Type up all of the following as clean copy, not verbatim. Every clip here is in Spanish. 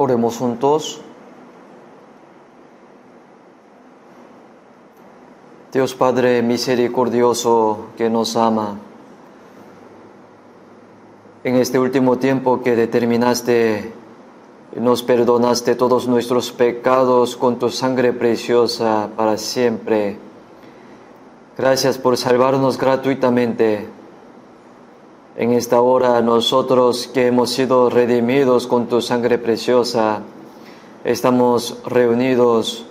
Oremos juntos. Dios Padre misericordioso que nos ama, en este último tiempo que determinaste, nos perdonaste todos nuestros pecados con tu sangre preciosa para siempre. Gracias por salvarnos gratuitamente. En esta hora nosotros que hemos sido redimidos con tu sangre preciosa, estamos reunidos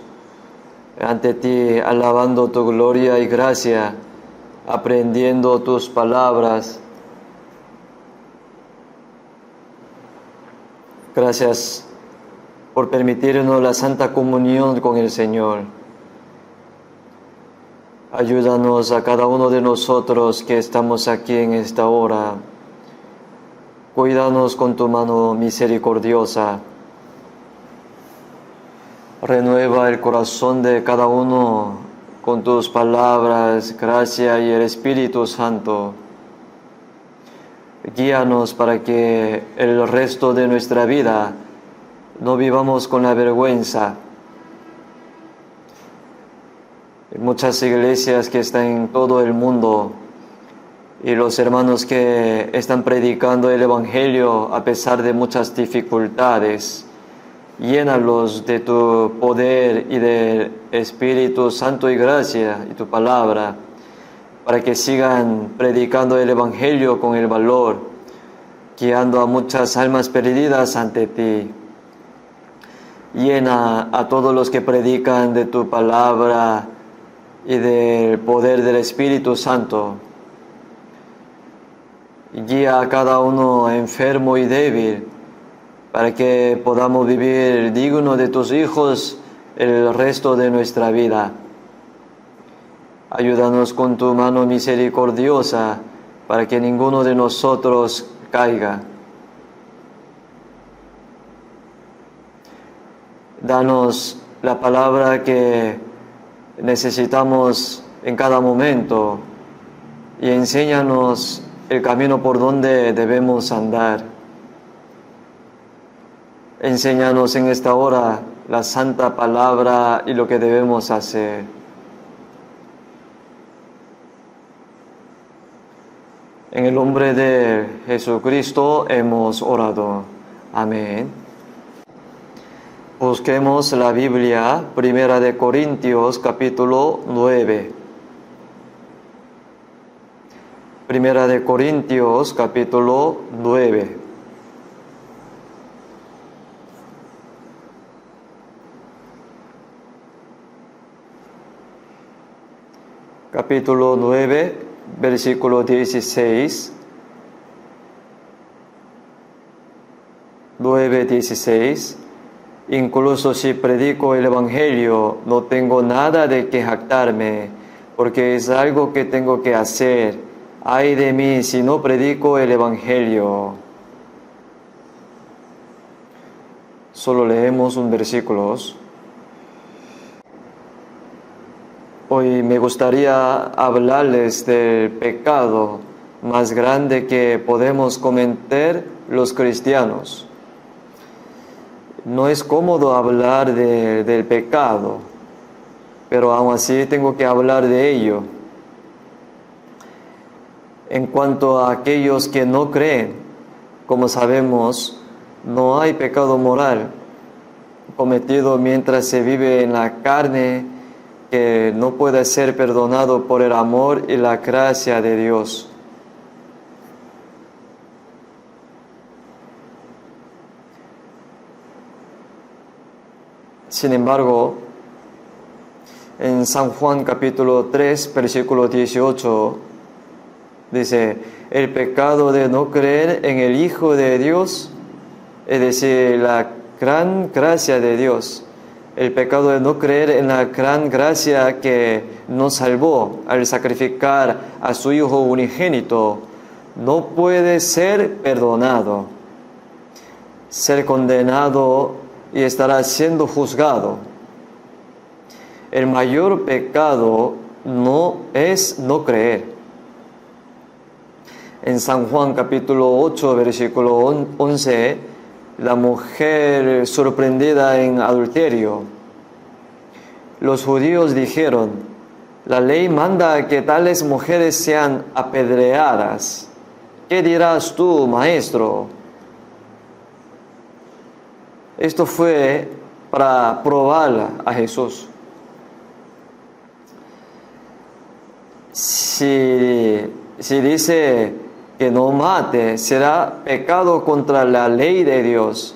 ante ti, alabando tu gloria y gracia, aprendiendo tus palabras. Gracias por permitirnos la santa comunión con el Señor. Ayúdanos a cada uno de nosotros que estamos aquí en esta hora. Cuídanos con tu mano misericordiosa. Renueva el corazón de cada uno con tus palabras, gracia y el Espíritu Santo. Guíanos para que el resto de nuestra vida no vivamos con la vergüenza. Muchas iglesias que están en todo el mundo y los hermanos que están predicando el Evangelio a pesar de muchas dificultades. Llénalos de tu poder y del Espíritu Santo y gracia y tu palabra, para que sigan predicando el Evangelio con el valor, guiando a muchas almas perdidas ante ti. Llena a todos los que predican de tu palabra y del poder del Espíritu Santo. Guía a cada uno enfermo y débil, para que podamos vivir digno de tus hijos el resto de nuestra vida. Ayúdanos con tu mano misericordiosa, para que ninguno de nosotros caiga. Danos la palabra que necesitamos en cada momento y enséñanos el camino por donde debemos andar. Enséñanos en esta hora la santa palabra y lo que debemos hacer. En el nombre de Jesucristo hemos orado. Amén. Busquemos la Biblia, Primera de Corintios, capítulo 9. Primera de Corintios, capítulo 9. Capítulo 9, versículo 16. 9:16. Incluso si predico el Evangelio, no tengo nada de que jactarme, porque es algo que tengo que hacer. Ay de mí si no predico el Evangelio. Solo leemos un versículo. Hoy me gustaría hablarles del pecado más grande que podemos cometer los cristianos. No es cómodo hablar del pecado, pero aún así tengo que hablar de ello. En cuanto a aquellos que no creen, como sabemos, no hay pecado moral cometido mientras se vive en la carne que no puede ser perdonado por el amor y la gracia de Dios. Sin embargo, en San Juan capítulo 3, versículo 18, dice, el pecado de no creer en el Hijo de Dios, es decir, la gran gracia de Dios, el pecado de no creer en la gran gracia que nos salvó al sacrificar a su Hijo unigénito, no puede ser perdonado, ser condenado y estará siendo juzgado. El mayor pecado no es no creer. En San Juan capítulo 8, versículo 11, la mujer sorprendida en adulterio. Los judíos dijeron: la ley manda que tales mujeres sean apedreadas. ¿Qué dirás tú, maestro? Esto fue para probar a Jesús. Si dice que no mate, será pecado contra la ley de Dios.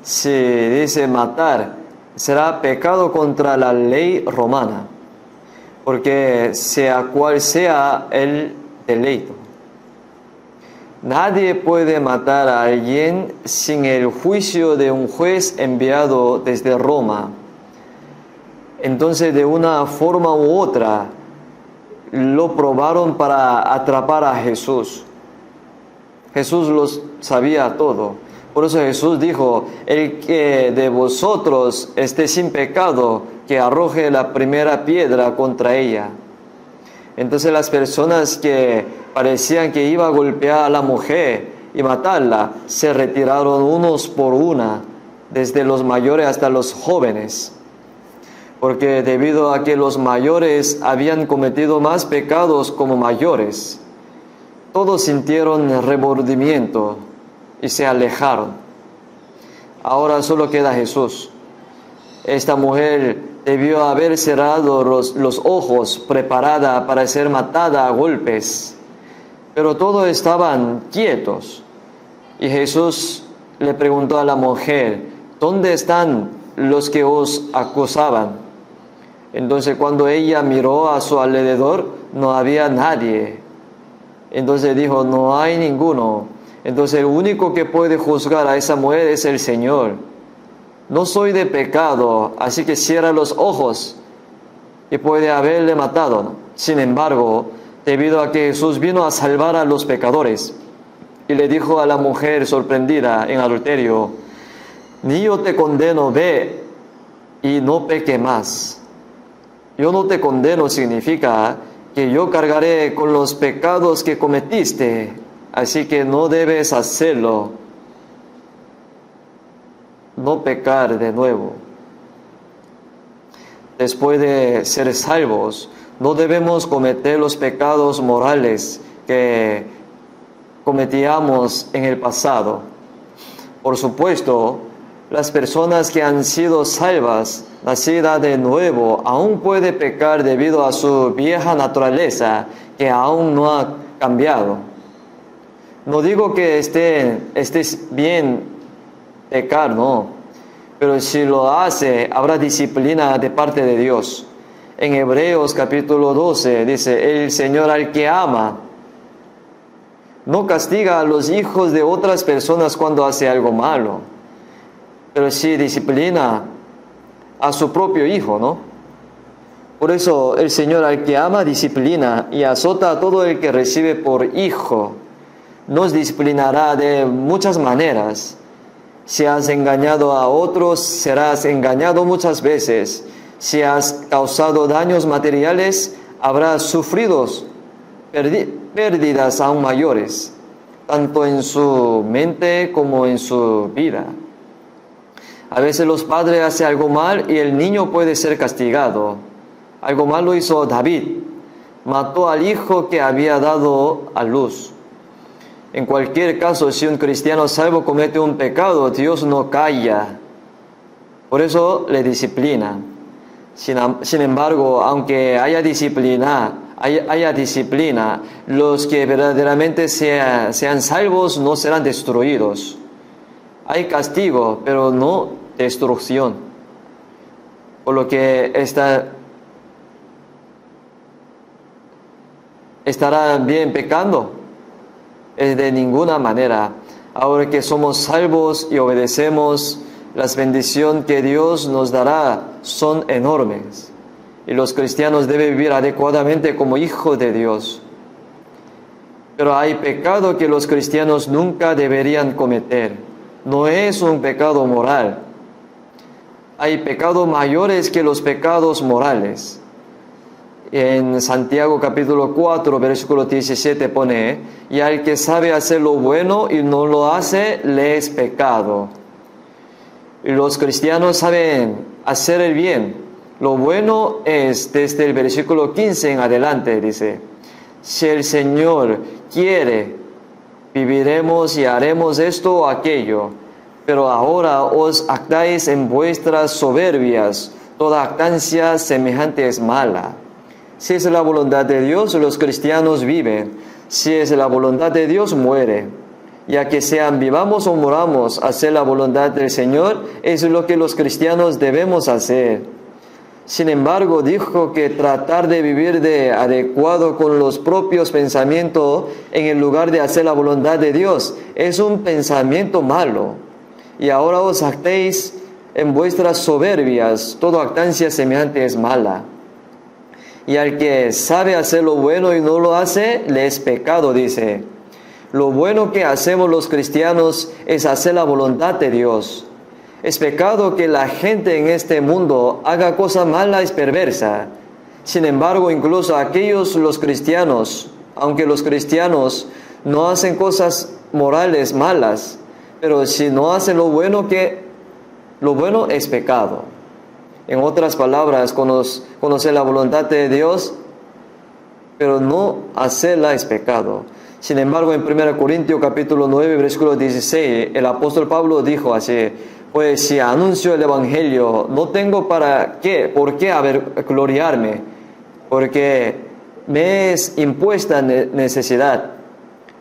Si dice matar, será pecado contra la ley romana, porque sea cual sea el delito. Nadie puede matar a alguien sin el juicio de un juez enviado desde Roma. Entonces, de una forma u otra, lo probaron para atrapar a Jesús. Jesús los sabía todo. Por eso Jesús dijo: el que de vosotros esté sin pecado, que arroje la primera piedra contra ella. Entonces las personas que parecían que iba a golpear a la mujer y matarla, se retiraron unos por una, desde los mayores hasta los jóvenes. Porque debido a que los mayores habían cometido más pecados como mayores, todos sintieron remordimiento y se alejaron. Ahora solo queda Jesús. Esta mujer debió haber cerrado los ojos, preparada para ser matada a golpes, pero todos estaban quietos. Y Jesús le preguntó a la mujer: ¿dónde están los que os acusaban? Entonces, cuando ella miró a su alrededor, no había nadie. Entonces dijo: no hay ninguno. Entonces el único que puede juzgar a esa mujer es el Señor. No soy de pecado, así que cierra los ojos, y puede haberle matado, ¿no? Sin embargo, debido a que Jesús vino a salvar a los pecadores, y le dijo a la mujer sorprendida en adulterio: ni yo te condeno, ve y no peque más. Yo no te condeno significa que yo cargaré con los pecados que cometiste, así que no debes hacerlo. No pecar de nuevo. Después de ser salvos, no debemos cometer los pecados morales que cometíamos en el pasado. Por supuesto, las personas que han sido salvas, nacidas de nuevo, aún pueden pecar debido a su vieja naturaleza que aún no ha cambiado. No digo que estés bien pecar, no, pero si lo hace, habrá disciplina de parte de Dios. En Hebreos capítulo 12 dice: el Señor al que ama no castiga a los hijos de otras personas cuando hace algo malo, pero sí disciplina a su propio hijo, ¿no? Por eso el Señor al que ama disciplina y azota a todo el que recibe por hijo. Nos disciplinará de muchas maneras. Si has engañado a otros, serás engañado muchas veces. Si has causado daños materiales, habrás sufrido pérdidas aún mayores, tanto en su mente como en su vida. A veces los padres hacen algo mal y el niño puede ser castigado. Algo malo hizo David. Mató al hijo que había dado a luz. En cualquier caso, si un cristiano salvo comete un pecado, Dios no calla. Por eso le disciplina. Sin embargo, aunque haya disciplina, los que verdaderamente sean salvos no serán destruidos. Hay castigo, pero no destrucción. Por lo que estará bien pecando. Es de ninguna manera. Ahora que somos salvos y obedecemos, las bendiciones que Dios nos dará son enormes. Y los cristianos deben vivir adecuadamente como hijos de Dios. Pero hay pecado que los cristianos nunca deberían cometer. No es un pecado moral. Hay pecados mayores que los pecados morales. En Santiago capítulo 4, versículo 17 pone: y al que sabe hacer lo bueno y no lo hace, le es pecado. Y los cristianos saben hacer el bien. Lo bueno es, desde el versículo 15 en adelante, dice, si el Señor quiere, viviremos y haremos esto o aquello. Pero ahora os actáis en vuestras soberbias. Toda actancia semejante es mala. Si es la voluntad de Dios, los cristianos viven. Si es la voluntad de Dios, muere. Ya que sean vivamos o moramos, hacer la voluntad del Señor es lo que los cristianos debemos hacer. Sin embargo, dijo que tratar de vivir de adecuado con los propios pensamientos en el lugar de hacer la voluntad de Dios es un pensamiento malo. Y ahora os actéis en vuestras soberbias, toda actancia semejante es mala. Y al que sabe hacer lo bueno y no lo hace, le es pecado, dice. Lo bueno que hacemos los cristianos es hacer la voluntad de Dios. Es pecado que la gente en este mundo haga cosas malas y perversas. Sin embargo, incluso los cristianos, aunque los cristianos no hacen cosas morales malas, pero si no hacen lo bueno es pecado. En otras palabras, conocer la voluntad de Dios, pero no hacerla es pecado. Sin embargo, en 1 Corintios capítulo 9, versículo 16, el apóstol Pablo dijo así, pues si anuncio el Evangelio, no tengo por qué gloriarme, porque me es impuesta necesidad.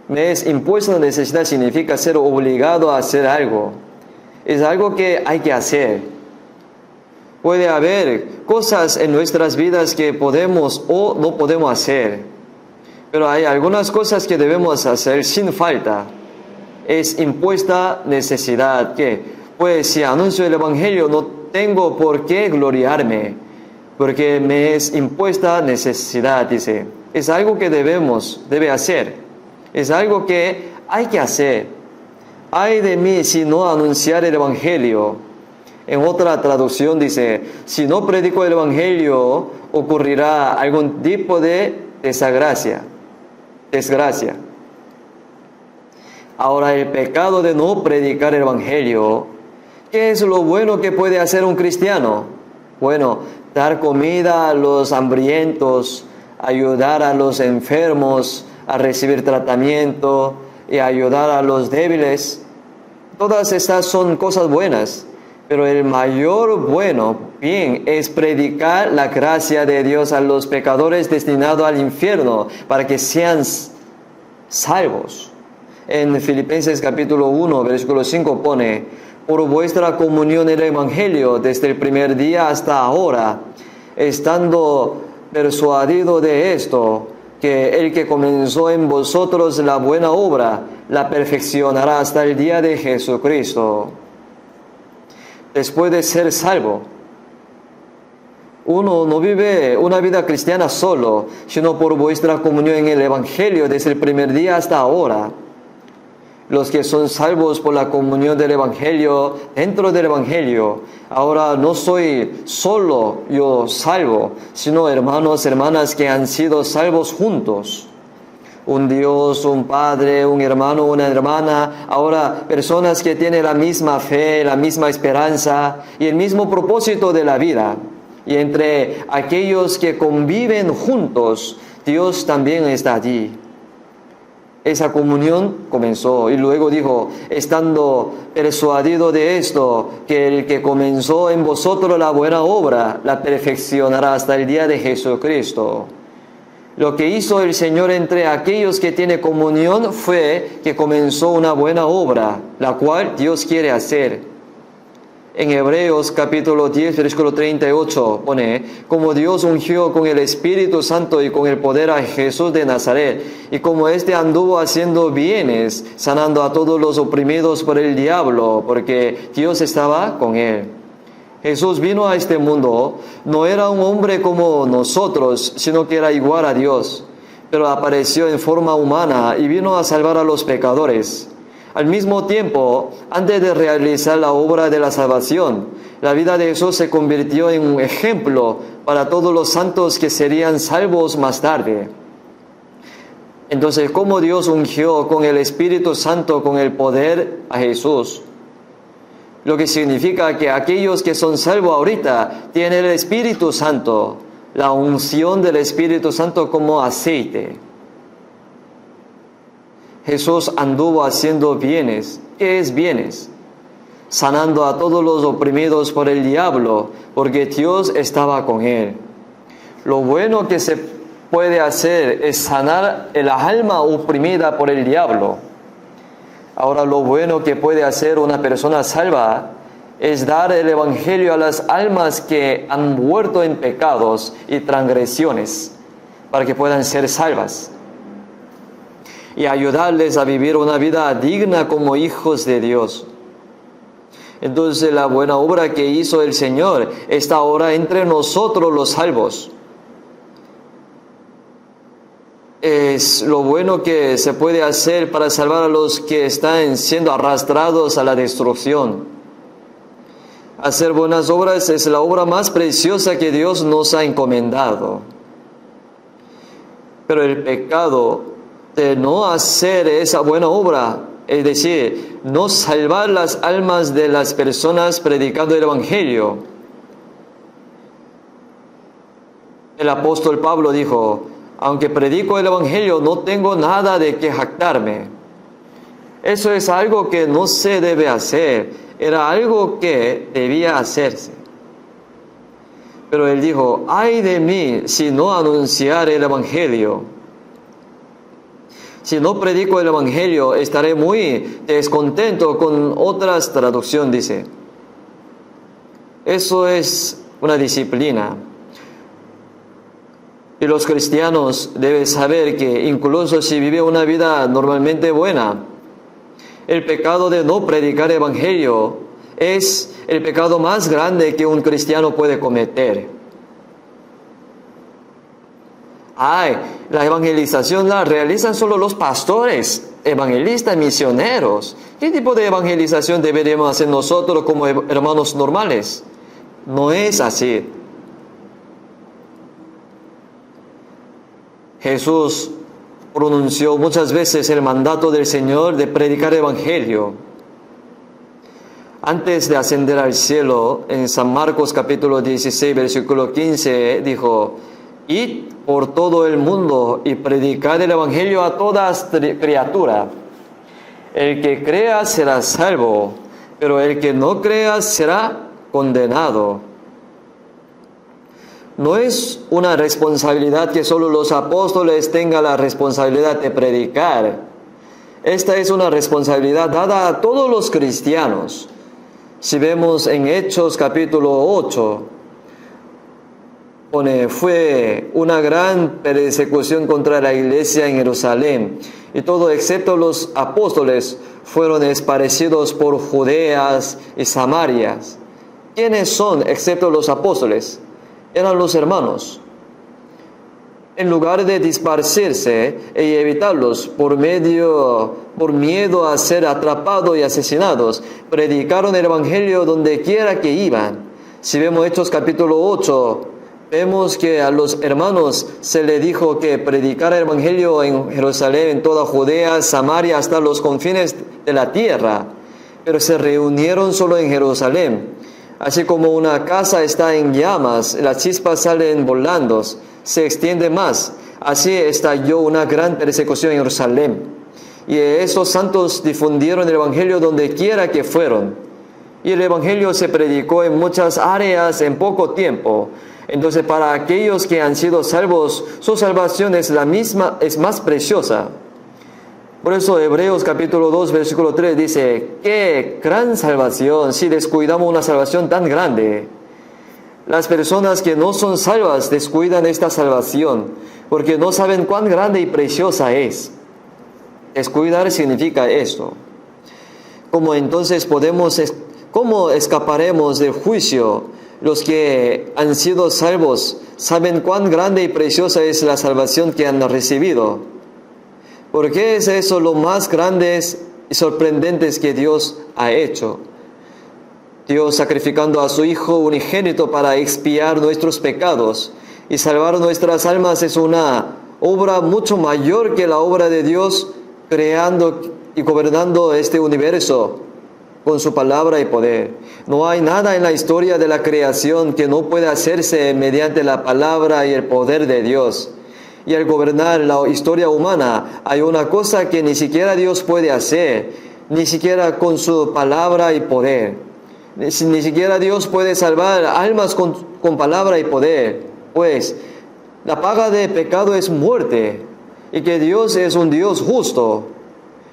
Me es impuesta necesidad significa ser obligado a hacer algo. Es algo que hay que hacer. Puede haber cosas en nuestras vidas que podemos o no podemos hacer. Pero hay algunas cosas que debemos hacer sin falta. Es impuesta necesidad. ¿Qué? Pues si anuncio el Evangelio no tengo por qué gloriarme, porque me es impuesta necesidad, dice. Es algo que debe hacer. Es algo que hay que hacer. Ay de mí si no anunciar el Evangelio. En otra traducción dice, si no predico el Evangelio, ocurrirá algún tipo de desgracia. Ahora, el pecado de no predicar el Evangelio, ¿qué es lo bueno que puede hacer un cristiano? Bueno, dar comida a los hambrientos, ayudar a los enfermos a recibir tratamiento y ayudar a los débiles. Todas estas son cosas buenas, pero el mayor bien es predicar la gracia de Dios a los pecadores destinados al infierno para que sean salvos. En Filipenses capítulo 1, versículo 5 pone, por vuestra comunión en el Evangelio desde el primer día hasta ahora, estando persuadido de esto, que el que comenzó en vosotros la buena obra, la perfeccionará hasta el día de Jesucristo. Después de ser salvo, uno no vive una vida cristiana solo, sino por vuestra comunión en el Evangelio desde el primer día hasta ahora. Los que son salvos por la comunión del Evangelio, dentro del Evangelio, ahora no soy solo yo salvo, sino hermanos, hermanas que han sido salvos juntos. Un Dios, un Padre, un hermano, una hermana, ahora personas que tienen la misma fe, la misma esperanza y el mismo propósito de la vida. Y entre aquellos que conviven juntos, Dios también está allí. Esa comunión comenzó y luego dijo, estando persuadido de esto, que el que comenzó en vosotros la buena obra, la perfeccionará hasta el día de Jesucristo. Lo que hizo el Señor entre aquellos que tienen comunión fue que comenzó una buena obra, la cual Dios quiere hacer. En Hebreos capítulo 10, versículo 38 pone, como Dios ungió con el Espíritu Santo y con el poder a Jesús de Nazaret, y como éste anduvo haciendo bienes, sanando a todos los oprimidos por el diablo, porque Dios estaba con él. Jesús vino a este mundo, no era un hombre como nosotros, sino que era igual a Dios, pero apareció en forma humana y vino a salvar a los pecadores. Al mismo tiempo, antes de realizar la obra de la salvación, la vida de Jesús se convirtió en un ejemplo para todos los santos que serían salvos más tarde. Entonces, ¿cómo Dios ungió con el Espíritu Santo, con el poder a Jesús? Lo que significa que aquellos que son salvos ahorita tienen el Espíritu Santo, la unción del Espíritu Santo como aceite. Jesús anduvo haciendo bienes. ¿Qué es bienes? Sanando a todos los oprimidos por el diablo, porque Dios estaba con él. Lo bueno que se puede hacer es sanar el alma oprimida por el diablo. Ahora, lo bueno que puede hacer una persona salva es dar el Evangelio a las almas que han muerto en pecados y transgresiones, para que puedan ser salvas, y ayudarles a vivir una vida digna como hijos de Dios. Entonces, la buena obra que hizo el Señor está ahora entre nosotros los salvos. Es lo bueno que se puede hacer para salvar a los que están siendo arrastrados a la destrucción. Hacer buenas obras es la obra más preciosa que Dios nos ha encomendado. Pero el pecado de no hacer esa buena obra, es decir, no salvar las almas de las personas predicando el Evangelio. El apóstol Pablo dijo: aunque predico el Evangelio, no tengo nada de qué jactarme. Eso es algo que no se debe hacer. Era algo que debía hacerse. Pero él dijo: ay de mí si no anunciar el Evangelio. Si no predico el Evangelio, estaré muy descontento. Con otras traducciones dice. Eso es una disciplina. Y los cristianos deben saber que incluso si vive una vida normalmente buena, el pecado de no predicar el Evangelio es el pecado más grande que un cristiano puede cometer. La evangelización la realizan solo los pastores, evangelistas, misioneros. ¿Qué tipo de evangelización deberíamos hacer nosotros como hermanos normales? No es así. Jesús pronunció muchas veces el mandato del Señor de predicar el Evangelio. Antes de ascender al cielo, en San Marcos capítulo 16, versículo 15, dijo: id por todo el mundo y predicad el Evangelio a toda criatura. El que crea será salvo, pero el que no crea será condenado. No es una responsabilidad que solo los apóstoles tengan la responsabilidad de predicar. Esta es una responsabilidad dada a todos los cristianos. Si vemos en Hechos capítulo 8, fue una gran persecución contra la iglesia en Jerusalén, y todo excepto los apóstoles fueron esparcidos por Judeas y Samarias. ¿Quiénes son excepto los apóstoles? Eran los hermanos. En lugar de dispersarse y evitarlos por miedo a ser atrapados y asesinados, predicaron el Evangelio donde quiera que iban. Si vemos Hechos capítulo 8, vemos que a los hermanos se les dijo que predicara el Evangelio en Jerusalén, en toda Judea, Samaria, hasta los confines de la tierra. Pero se reunieron solo en Jerusalén. Así como una casa está en llamas, las chispas salen volando, se extiende más. Así estalló una gran persecución en Jerusalén. Y estos santos difundieron el Evangelio donde quiera que fueron. Y el Evangelio se predicó en muchas áreas en poco tiempo. Entonces, para aquellos que han sido salvos, su salvación es la misma, es más preciosa. Por eso Hebreos capítulo 2, versículo 3 dice: ¡qué gran salvación si descuidamos una salvación tan grande! Las personas que no son salvas descuidan esta salvación porque no saben cuán grande y preciosa es. Descuidar significa esto. ¿Cómo escaparemos del juicio? Los que han sido salvos saben cuán grande y preciosa es la salvación que han recibido. ¿Por qué es eso lo más grandes y sorprendentes que Dios ha hecho? Dios sacrificando a su Hijo unigénito para expiar nuestros pecados y salvar nuestras almas es una obra mucho mayor que la obra de Dios creando y gobernando este universo. con su palabra y poder. No hay nada en la historia de la creación que no pueda hacerse mediante la palabra y el poder de Dios. Y al gobernar la historia humana, hay una cosa que ni siquiera Dios puede hacer, ni siquiera con su palabra y poder. Ni siquiera Dios puede salvar almas con palabra y poder. Pues la paga de pecado es muerte, y que Dios es un Dios justo.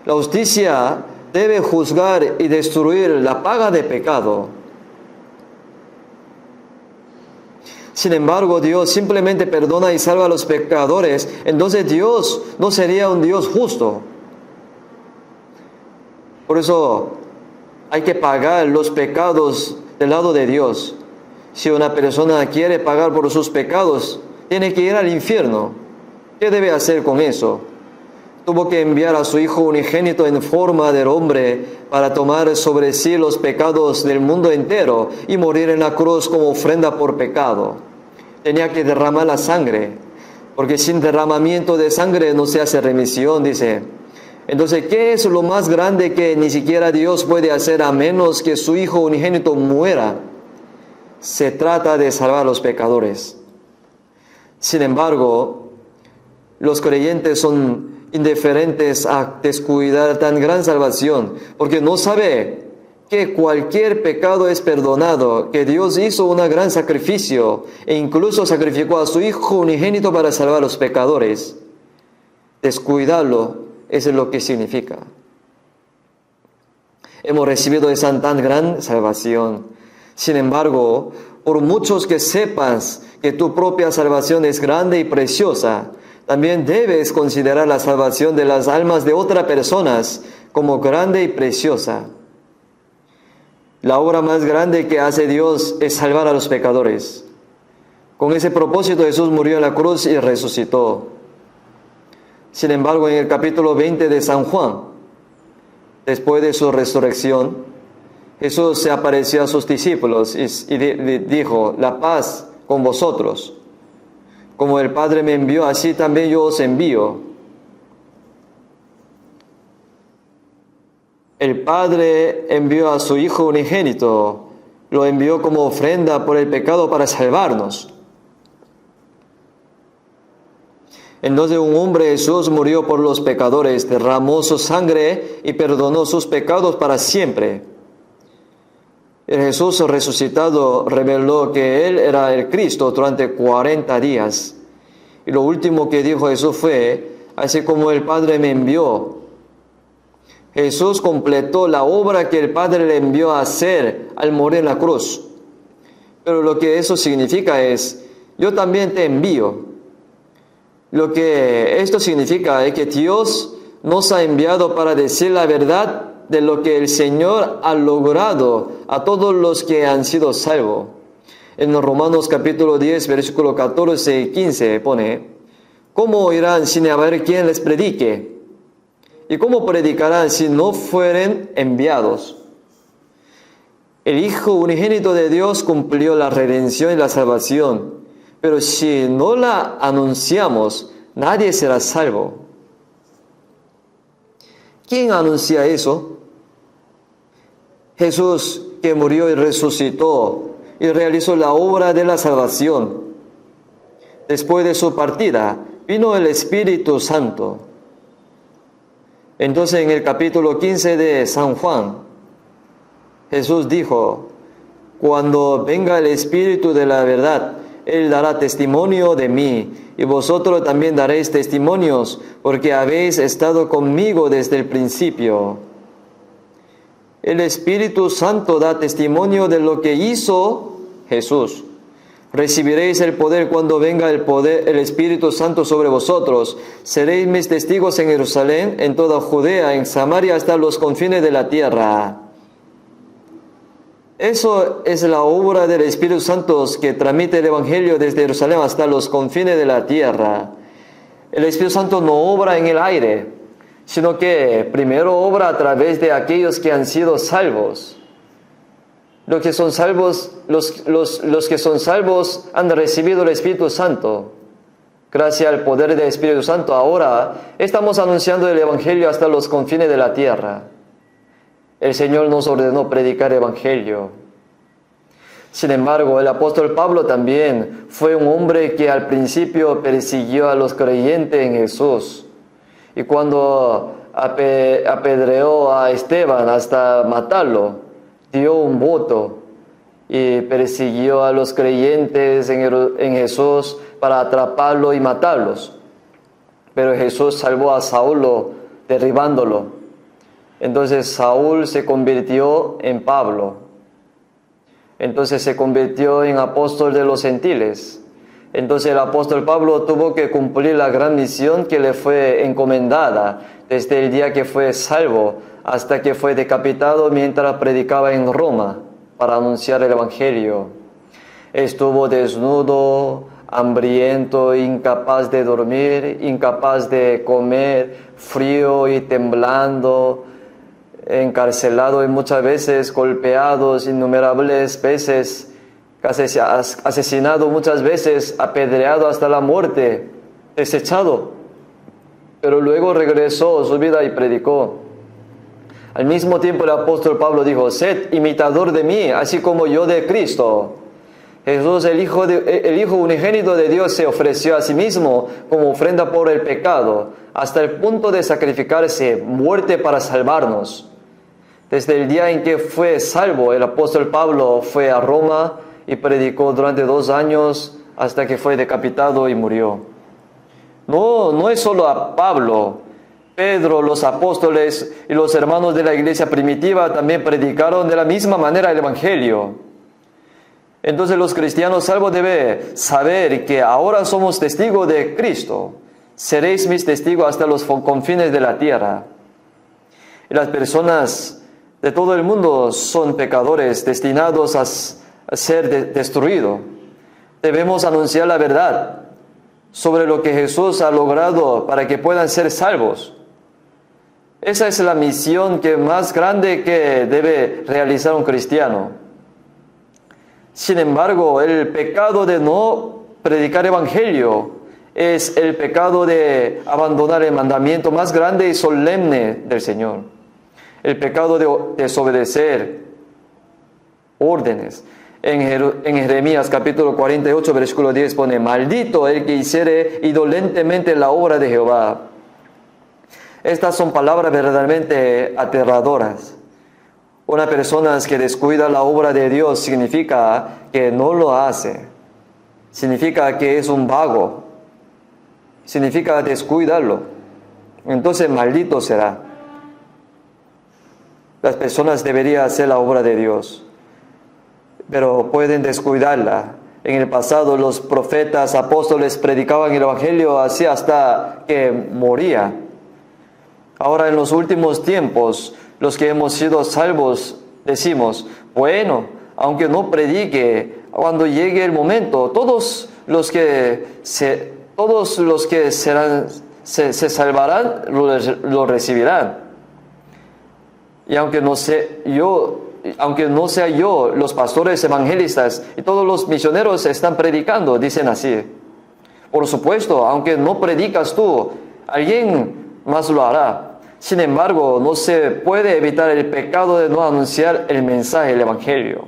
La justicia debe juzgar y destruir la paga de pecado. Sin embargo, Dios simplemente perdona y salva a los pecadores. Entonces Dios no sería un Dios justo. Por eso hay que pagar los pecados del lado de Dios. Si una persona quiere pagar por sus pecados, tiene que ir al infierno. ¿Qué debe hacer con eso? Tuvo que enviar a su Hijo unigénito en forma de hombre para tomar sobre sí los pecados del mundo entero y morir en la cruz como ofrenda por pecado. Tenía que derramar la sangre, porque sin derramamiento de sangre no se hace remisión, dice. Entonces, ¿qué es lo más grande que ni siquiera Dios puede hacer a menos que su Hijo unigénito muera? Se trata de salvar a los pecadores. Sin embargo, los creyentes son indiferentes a descuidar tan gran salvación, porque no sabe que cualquier pecado es perdonado, que Dios hizo un gran sacrificio e incluso sacrificó a su Hijo unigénito para salvar a los pecadores. Descuidarlo, eso es lo que significa. Hemos recibido esa tan gran salvación. Sin embargo, por muchos que sepas que tu propia salvación es grande y preciosa, también debes considerar la salvación de las almas de otras personas como grande y preciosa. La obra más grande que hace Dios es salvar a los pecadores. Con ese propósito Jesús murió en la cruz y resucitó. Sin embargo, en el capítulo 20 de San Juan, después de su resurrección, Jesús se apareció a sus discípulos y dijo: la paz con vosotros. Como el Padre me envió, así también yo os envío. El Padre envió a su Hijo unigénito, lo envió como ofrenda por el pecado para salvarnos. Entonces un hombre, Jesús, murió por los pecadores, derramó su sangre y perdonó sus pecados para siempre. El Jesús resucitado reveló que Él era el Cristo durante 40 días. Y lo último que dijo Jesús fue: así como el Padre me envió. Jesús completó la obra que el Padre le envió a hacer al morir en la cruz. Pero lo que eso significa es: yo también te envío. Lo que esto significa es que Dios nos ha enviado para decir la verdad de lo que el Señor ha logrado a todos los que han sido salvos. En Romanos capítulo 10, versículo 14 y 15 pone: ¿cómo oirán sin haber quien les predique? ¿Y cómo predicarán si no fueren enviados? El Hijo unigénito de Dios cumplió la redención y la salvación, pero si no la anunciamos, nadie será salvo. ¿Quién anuncia eso? Jesús, que murió y resucitó y realizó la obra de la salvación. Después de su partida, vino el Espíritu Santo. Entonces, en el capítulo 15 de San Juan, Jesús dijo: cuando venga el Espíritu de la verdad, Él dará testimonio de mí, y vosotros también daréis testimonios, porque habéis estado conmigo desde el principio. El Espíritu Santo da testimonio de lo que hizo Jesús. Recibiréis el poder cuando venga el Espíritu Santo sobre vosotros. Seréis mis testigos en Jerusalén, en toda Judea, en Samaria, hasta los confines de la tierra. Eso es la obra del Espíritu Santo que transmite el Evangelio desde Jerusalén hasta los confines de la tierra. El Espíritu Santo no obra en el aire, sino que primero obra a través de aquellos que han sido salvos. Los que son salvos, los que son salvos han recibido el Espíritu Santo. Gracias al poder del Espíritu Santo, ahora estamos anunciando el Evangelio hasta los confines de la tierra. el Señor nos ordenó predicar el Evangelio. Sin embargo, el apóstol Pablo también fue un hombre que al principio persiguió a los creyentes en Jesús. Y cuando apedreó a Esteban hasta matarlo, dio un voto y persiguió a los creyentes en Jesús para atraparlo y matarlos. Pero Jesús salvó a Saulo derribándolo. Entonces Saúl se convirtió en Pablo. Entonces se convirtió en apóstol de los gentiles. Entonces el apóstol Pablo tuvo que cumplir la gran misión que le fue encomendada desde el día que fue salvo hasta que fue decapitado mientras predicaba en Roma para anunciar el Evangelio. Estuvo desnudo, hambriento, incapaz de dormir, incapaz de comer, frío y temblando, encarcelado y muchas veces golpeados innumerables veces, asesinado muchas veces, apedreado hasta la muerte, desechado. Pero luego regresó a su vida y predicó. Al mismo tiempo el apóstol Pablo dijo: sed imitador de mí, así como yo de Cristo. Jesús, el Hijo unigénito de Dios, se ofreció a sí mismo como ofrenda por el pecado, hasta el punto de sacrificarse muerte para salvarnos. Desde el día en que fue salvo, el apóstol Pablo fue a Roma y predicó durante 2 años hasta que fue decapitado y murió. No es solo a Pablo. Pedro, los apóstoles y los hermanos de la iglesia primitiva también predicaron de la misma manera el Evangelio. Entonces los cristianos salvos deben saber que ahora somos testigos de Cristo. Seréis mis testigos hasta los confines de la tierra. Y las personas de todo el mundo son pecadores destinados a ser destruidos. Debemos anunciar la verdad sobre lo que Jesús ha logrado para que puedan ser salvos. Esa es la misión más grande que debe realizar un cristiano. Sin embargo, el pecado de no predicar evangelio es el pecado de abandonar el mandamiento más grande y solemne del Señor. El pecado de desobedecer órdenes. En Jeremías capítulo 48, versículo 10 pone: maldito el que hiciere indolentemente la obra de Jehová. Estas son palabras verdaderamente aterradoras. Una persona que descuida la obra de Dios significa que no lo hace. Significa que es un vago. Significa descuidarlo. Entonces maldito será. Las personas deberían hacer la obra de Dios, pero pueden descuidarla. En el pasado los profetas, apóstoles predicaban el evangelio así hasta que moría. Ahora en los últimos tiempos, los que hemos sido salvos decimos: bueno, aunque no predique, cuando llegue el momento, todos los que se salvarán lo recibirán. Y aunque no sea yo, los pastores evangelistas y todos los misioneros están predicando, dicen así. Por supuesto, aunque no predicas tú, alguien más lo hará. Sin embargo, no se puede evitar el pecado de no anunciar el mensaje, el evangelio.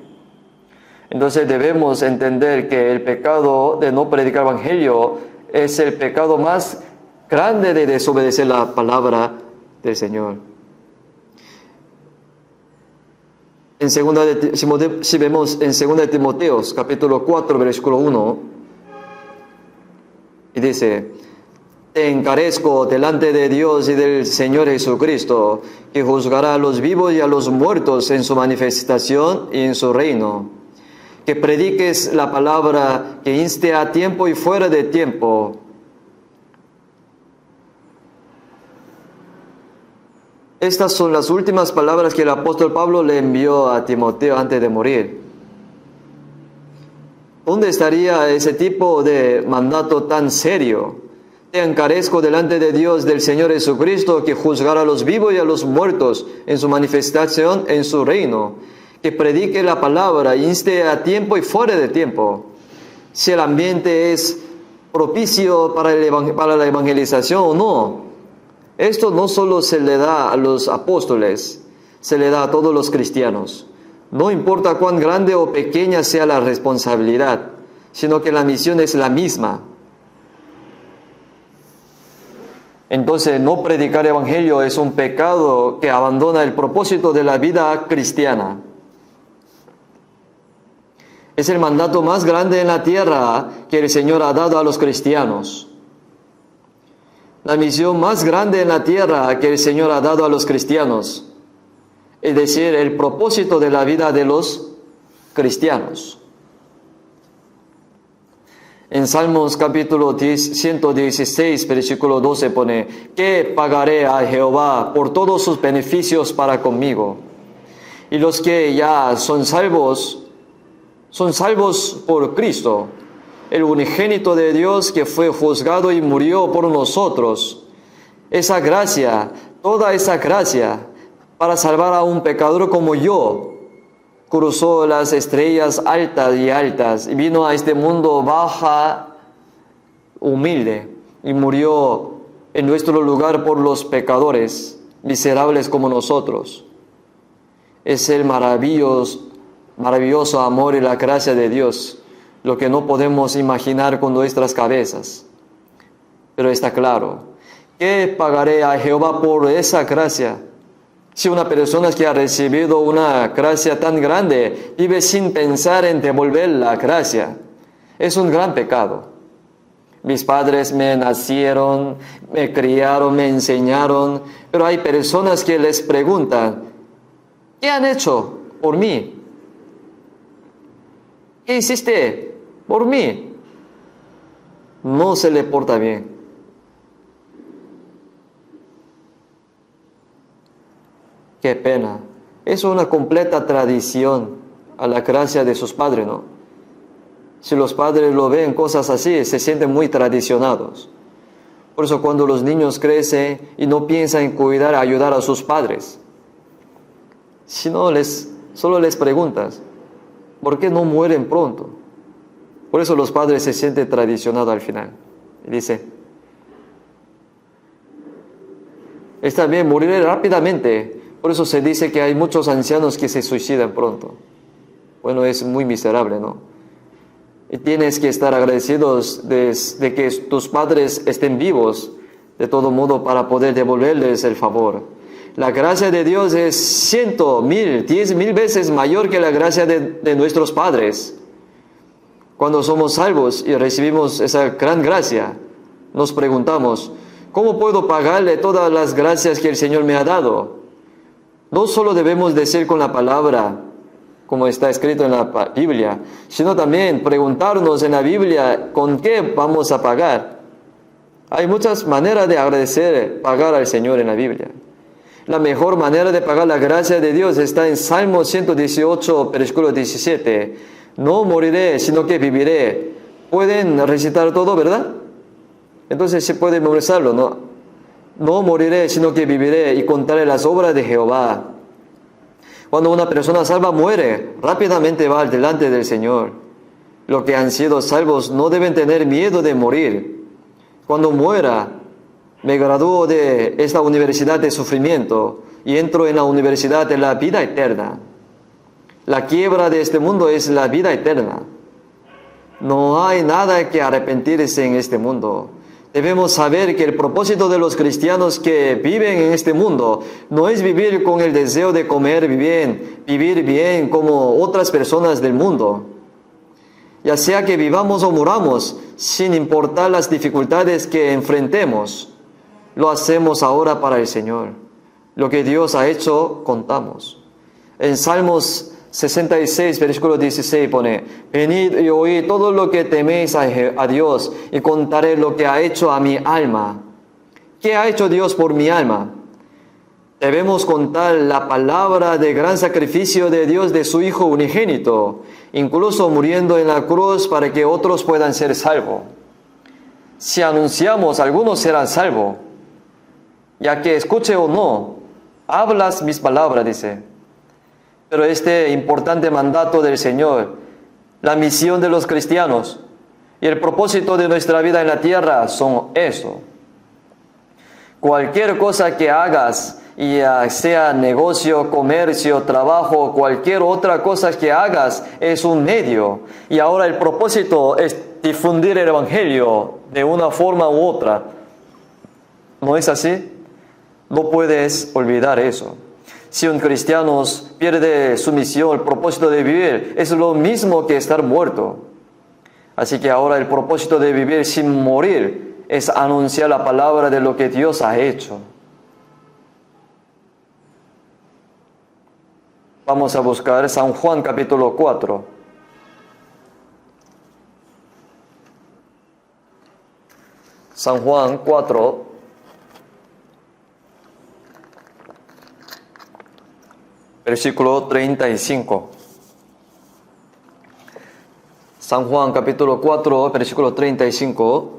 Entonces debemos entender que el pecado de no predicar el evangelio es el pecado más grande de desobedecer la palabra del Señor. Si vemos en 2 de Timoteo, capítulo 4, versículo 1, y dice: te encarezco delante de Dios y del Señor Jesucristo, que juzgará a los vivos y a los muertos en su manifestación y en su reino. Que prediques la palabra, que inste a tiempo y fuera de tiempo. Estas son las últimas palabras que el apóstol Pablo le envió a Timoteo antes de morir. ¿Dónde estaría ese tipo de mandato tan serio? Te encarezco delante de Dios, del Señor Jesucristo, que juzgará a los vivos y a los muertos en su manifestación en su reino. Que predique la palabra, inste a tiempo y fuera de tiempo. Si el ambiente es propicio para la evangelización o no. Esto no solo se le da a los apóstoles, se le da a todos los cristianos. No importa cuán grande o pequeña sea la responsabilidad, sino que la misión es la misma. Entonces, no predicar el evangelio es un pecado que abandona el propósito de la vida cristiana. Es el mandato más grande en la tierra que el Señor ha dado a los cristianos. La misión más grande en la tierra que el Señor ha dado a los cristianos. Es decir, el propósito de la vida de los cristianos. En Salmos capítulo 116, versículo 12 pone: ¿qué pagaré a Jehová por todos sus beneficios para conmigo? Y los que ya son salvos por Cristo, el unigénito de Dios que fue juzgado y murió por nosotros. Esa gracia, toda esa gracia, para salvar a un pecador como yo, cruzó las estrellas altas y altas y vino a este mundo baja, humilde, y murió en nuestro lugar por los pecadores, miserables como nosotros. Es el maravilloso amor y la gracia de Dios, lo que no podemos imaginar con nuestras cabezas. Pero está claro, ¿qué pagaré a Jehová por esa gracia? Si una persona que ha recibido una gracia tan grande vive sin pensar en devolver la gracia, es un gran pecado. Mis padres me nacieron, me criaron, me enseñaron, pero hay personas que les preguntan: ¿qué han hecho por mí? ¿Qué hiciste por mí? No se le porta bien. Qué pena. Es una completa tradición a la gracia de sus padres, ¿no? Si los padres lo ven cosas así, se sienten muy tradicionados. Por eso cuando los niños crecen y no piensan en cuidar, ayudar a sus padres, solo les preguntas: ¿por qué no mueren pronto? Por eso los padres se sienten tradicionados al final. Y dice: está bien, moriré rápidamente. Por eso se dice que hay muchos ancianos que se suicidan pronto. Bueno, es muy miserable, ¿no? Y tienes que estar agradecidos de que tus padres estén vivos, de todo modo, para poder devolverles el favor. La gracia de Dios es 100, 1000, 10,000 veces mayor que la gracia de nuestros padres. Cuando somos salvos y recibimos esa gran gracia, nos preguntamos: ¿cómo puedo pagarle todas las gracias que el Señor me ha dado? No solo debemos decir con la palabra, como está escrito en la Biblia, sino también preguntarnos en la Biblia con qué vamos a pagar. Hay muchas maneras de agradecer, pagar al Señor en la Biblia. La mejor manera de pagar la gracia de Dios está en Salmo 118, versículo 17. No moriré, sino que viviré. Pueden recitar todo, ¿verdad? Entonces se puede memorizarlo, ¿no? No moriré, sino que viviré y contaré las obras de Jehová. Cuando una persona salva muere, rápidamente va delante del Señor. Los que han sido salvos no deben tener miedo de morir. Cuando muera, me gradúo de esta universidad de sufrimiento y entro en la universidad de la vida eterna. La quiebra de este mundo es la vida eterna. No hay nada que arrepentirse en este mundo. Debemos saber que el propósito de los cristianos que viven en este mundo no es vivir con el deseo de comer bien, vivir bien como otras personas del mundo. Ya sea que vivamos o muramos, sin importar las dificultades que enfrentemos, lo hacemos ahora para el Señor. Lo que Dios ha hecho, contamos. En Salmos 66, versículo 16 pone: venid y oíd todo lo que teméis a Dios, y contaré lo que ha hecho a mi alma. ¿Qué ha hecho Dios por mi alma? Debemos contar la palabra de gran sacrificio de Dios de su Hijo unigénito, incluso muriendo en la cruz para que otros puedan ser salvos. Si anunciamos, algunos serán salvos, ya que escuche o no, hablas mis palabras, dice. Pero este importante mandato del Señor, la misión de los cristianos y el propósito de nuestra vida en la tierra son eso. Cualquier cosa que hagas y sea negocio, comercio, trabajo, cualquier otra cosa que hagas, es un medio. Y ahora el propósito es difundir el Evangelio de una forma u otra. ¿No es así? No puedes olvidar eso. Si un cristiano pierde su misión, el propósito de vivir, es lo mismo que estar muerto. Así que ahora el propósito de vivir sin morir es anunciar la palabra de lo que Dios ha hecho. Vamos a buscar San Juan capítulo 4. San Juan 4, versículo 35. San Juan capítulo 4, versículo 35.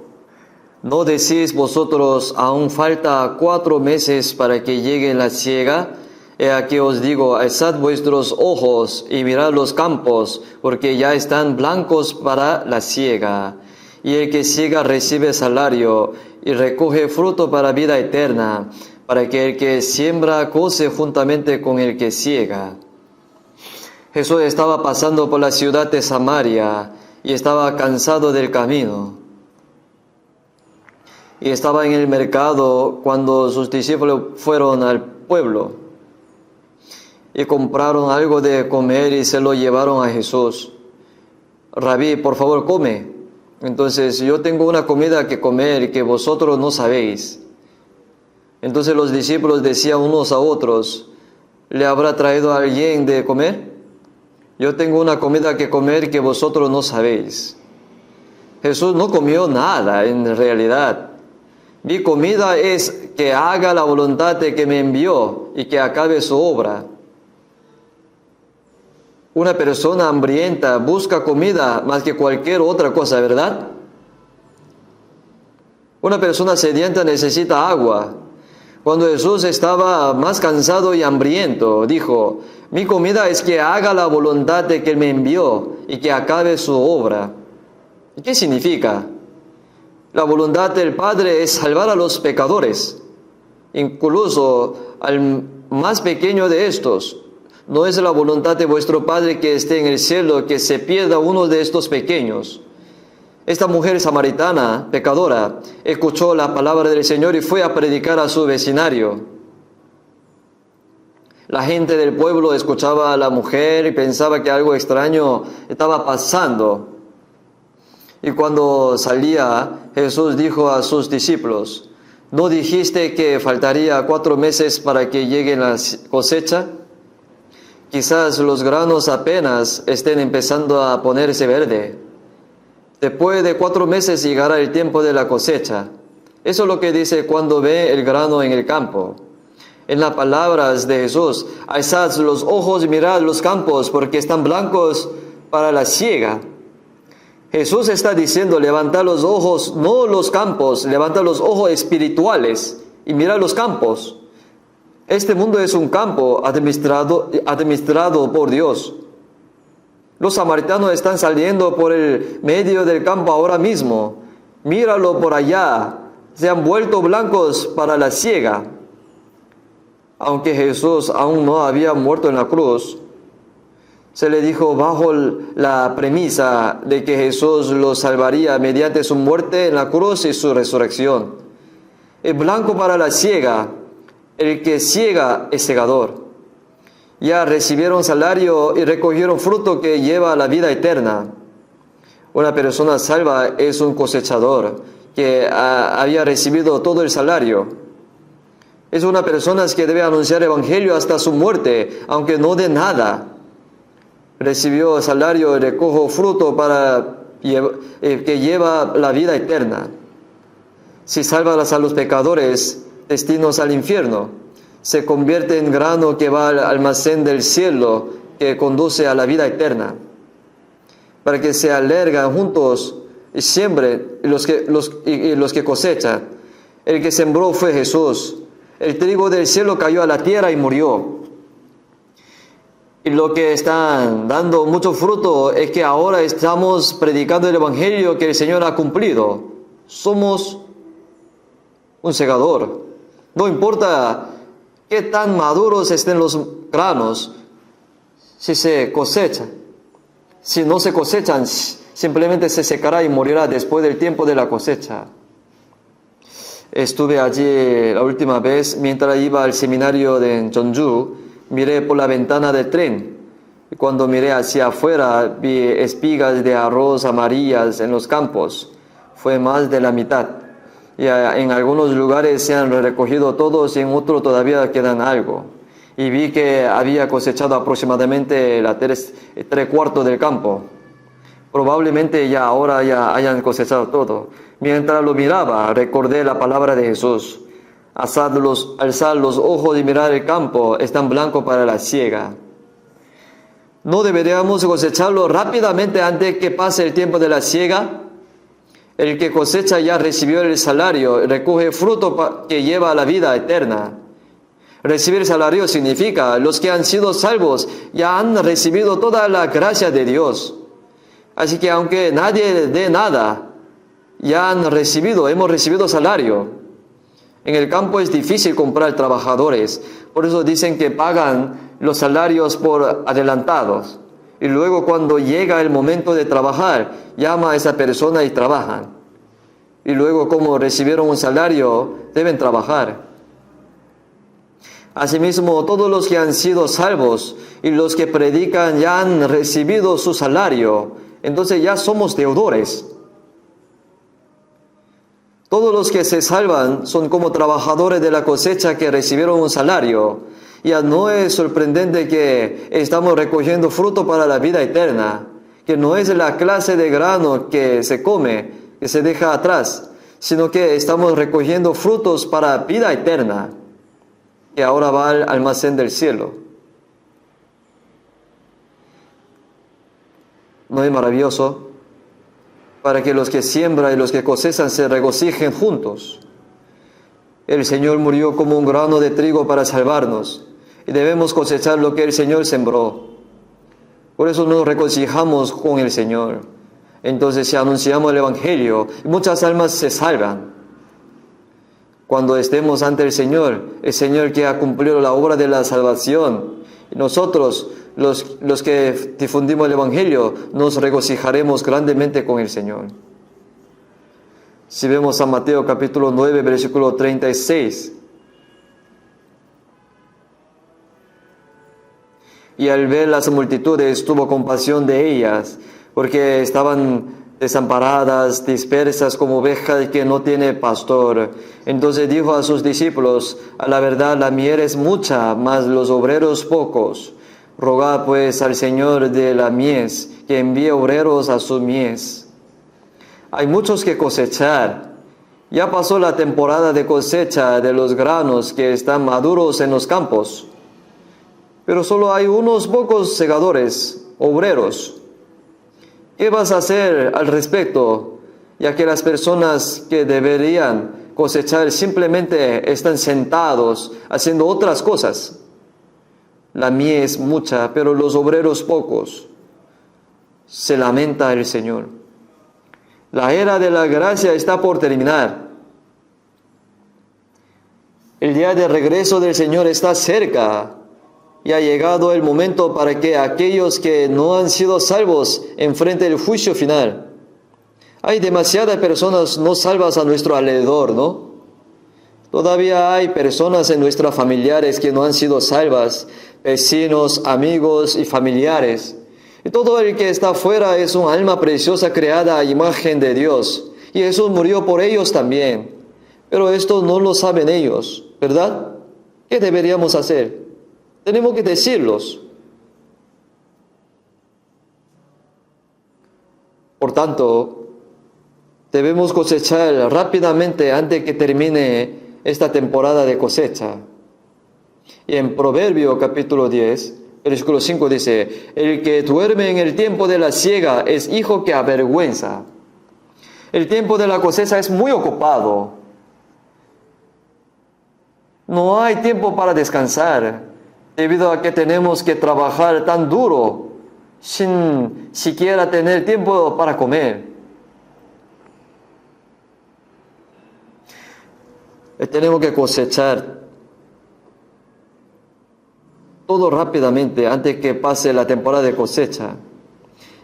¿No decís vosotros, aún falta 4 meses para que llegue la siega? He aquí os digo, alzad vuestros ojos y mirad los campos, porque ya están blancos para la siega. Y el que siega recibe salario y recoge fruto para vida eterna, para que el que siembra goce juntamente con el que siega. Jesús estaba pasando por la ciudad de Samaria y estaba cansado del camino. Y estaba en el mercado cuando sus discípulos fueron al pueblo y compraron algo de comer y se lo llevaron a Jesús. Rabí, por favor, come. Entonces, yo tengo una comida que comer que vosotros no sabéis. Entonces los discípulos decían unos a otros, ¿le habrá traído a alguien de comer? Yo tengo una comida que comer que vosotros no sabéis. Jesús no comió nada en realidad. Mi comida es que haga la voluntad de que me envió y que acabe su obra. Una persona hambrienta busca comida más que cualquier otra cosa, ¿verdad? Una persona sedienta necesita agua. Cuando Jesús estaba más cansado y hambriento, dijo, mi comida es que haga la voluntad de que me envió y que acabe su obra. ¿Y qué significa? La voluntad del Padre es salvar a los pecadores, incluso al más pequeño de estos. No es la voluntad de vuestro Padre que esté en el cielo, que se pierda uno de estos pequeños. Esta mujer samaritana, pecadora, escuchó la palabra del Señor y fue a predicar a su vecindario. La gente del pueblo escuchaba a la mujer y pensaba que algo extraño estaba pasando. Y cuando salía, Jesús dijo a sus discípulos, ¿no dijiste que faltaría 4 meses para que llegue la cosecha? Quizás los granos apenas estén empezando a ponerse verde. Después de 4 meses llegará el tiempo de la cosecha. Eso es lo que dice cuando ve el grano en el campo. En las palabras de Jesús, alzad los ojos y mirad los campos, porque están blancos para la siega. Jesús está diciendo, levantad los ojos, no los campos, levantad los ojos espirituales y mirad los campos. Este mundo es un campo administrado por Dios. Los samaritanos están saliendo por el medio del campo ahora mismo. Míralo por allá, se han vuelto blancos para la siega. Aunque Jesús aún no había muerto en la cruz, se le dijo bajo la premisa de que Jesús los salvaría mediante su muerte en la cruz y su resurrección. El blanco para la siega, el que siega es segador. Ya recibieron salario y recogieron fruto que lleva a la vida eterna. Una persona salva es un cosechador que había recibido todo el salario. Es una persona que debe anunciar el evangelio hasta su muerte, aunque no dé nada. Recibió salario y recogió fruto que lleva la vida eterna. Si salvas a los pecadores destinos al infierno, se convierte en grano que va al almacén del cielo, que conduce a la vida eterna. Para que se alergan juntos y siembren los que cosechan. El que sembró fue Jesús. El trigo del cielo cayó a la tierra y murió. Y lo que están dando mucho fruto es que ahora estamos predicando el evangelio que el Señor ha cumplido. Somos un segador. No importa qué tan maduros estén los granos si se cosecha. Si no se cosechan, simplemente se secará y morirá después del tiempo de la cosecha. Estuve allí la última vez mientras iba al seminario de Jeonju. Miré por la ventana del tren y cuando miré hacia afuera vi espigas de arroz amarillas en los campos. Fue más de la mitad. Y en algunos lugares se han recogido todos y en otros todavía quedan algo. Y vi que había cosechado aproximadamente tres cuartos del campo. Probablemente ahora ya hayan cosechado todo. Mientras lo miraba, recordé la palabra de Jesús. Alzad los ojos y mirad el campo, están blancos para la siega. ¿No deberíamos cosecharlo rápidamente antes que pase el tiempo de la siega? El que cosecha ya recibió el salario, recoge fruto que lleva a la vida eterna. Recibir salario significa, los que han sido salvos ya han recibido toda la gracia de Dios. Así que aunque nadie dé nada, hemos recibido salario. En el campo es difícil comprar trabajadores, por eso dicen que pagan los salarios por adelantados. Y luego cuando llega el momento de trabajar, llama a esa persona y trabajan. Y luego como recibieron un salario, deben trabajar. Asimismo, todos los que han sido salvos y los que predican ya han recibido su salario, entonces ya somos deudores. Todos los que se salvan son como trabajadores de la cosecha que recibieron un salario. Ya no es sorprendente que estamos recogiendo fruto para la vida eterna, que no es la clase de grano que se come, que se deja atrás, sino que estamos recogiendo frutos para vida eterna, que ahora va al almacén del cielo. ¿No es maravilloso? Para que los que siembran y los que cosechan se regocijen juntos. El Señor murió como un grano de trigo para salvarnos y debemos cosechar lo que el Señor sembró. Por eso nos regocijamos con el Señor. Entonces si anunciamos el Evangelio, muchas almas se salvan. Cuando estemos ante el Señor que ha cumplido la obra de la salvación, y nosotros, los que difundimos el Evangelio, nos regocijaremos grandemente con el Señor. Si vemos San Mateo capítulo 9, versículo 36. Y al ver las multitudes tuvo compasión de ellas, porque estaban desamparadas, dispersas como ovejas que no tiene pastor. Entonces dijo a sus discípulos: a la verdad la mies es mucha, mas los obreros pocos. Rogad pues al Señor de la mies que envíe obreros a su mies. Hay muchos que cosechar. Ya pasó la temporada de cosecha de los granos que están maduros en los campos. Pero solo hay unos pocos segadores, obreros. ¿Qué vas a hacer al respecto? Ya que las personas que deberían cosechar simplemente están sentados haciendo otras cosas. La mies es mucha, pero los obreros pocos. Se lamenta el Señor. La era de la gracia está por terminar. El día de regreso del Señor está cerca. Y ha llegado el momento para que aquellos que no han sido salvos enfrenten el juicio final. Hay demasiadas personas no salvas a nuestro alrededor, ¿no? Todavía hay personas en nuestras familiares que no han sido salvas, vecinos, amigos y familiares. Y todo el que está afuera es un alma preciosa creada a imagen de Dios. Y Jesús murió por ellos también. Pero esto no lo saben ellos, ¿verdad? ¿Qué deberíamos hacer? Tenemos que decirlos. Por tanto, debemos cosechar rápidamente antes que termine esta temporada de cosecha. Y en Proverbio capítulo 10, versículo 5 dice: el que duerme en el tiempo de la siega es hijo que avergüenza. El tiempo de la cosecha es muy ocupado. No hay tiempo para descansar, debido a que tenemos que trabajar tan duro sin siquiera tener tiempo para comer. Tenemos que cosechar todo rápidamente antes que pase la temporada de cosecha.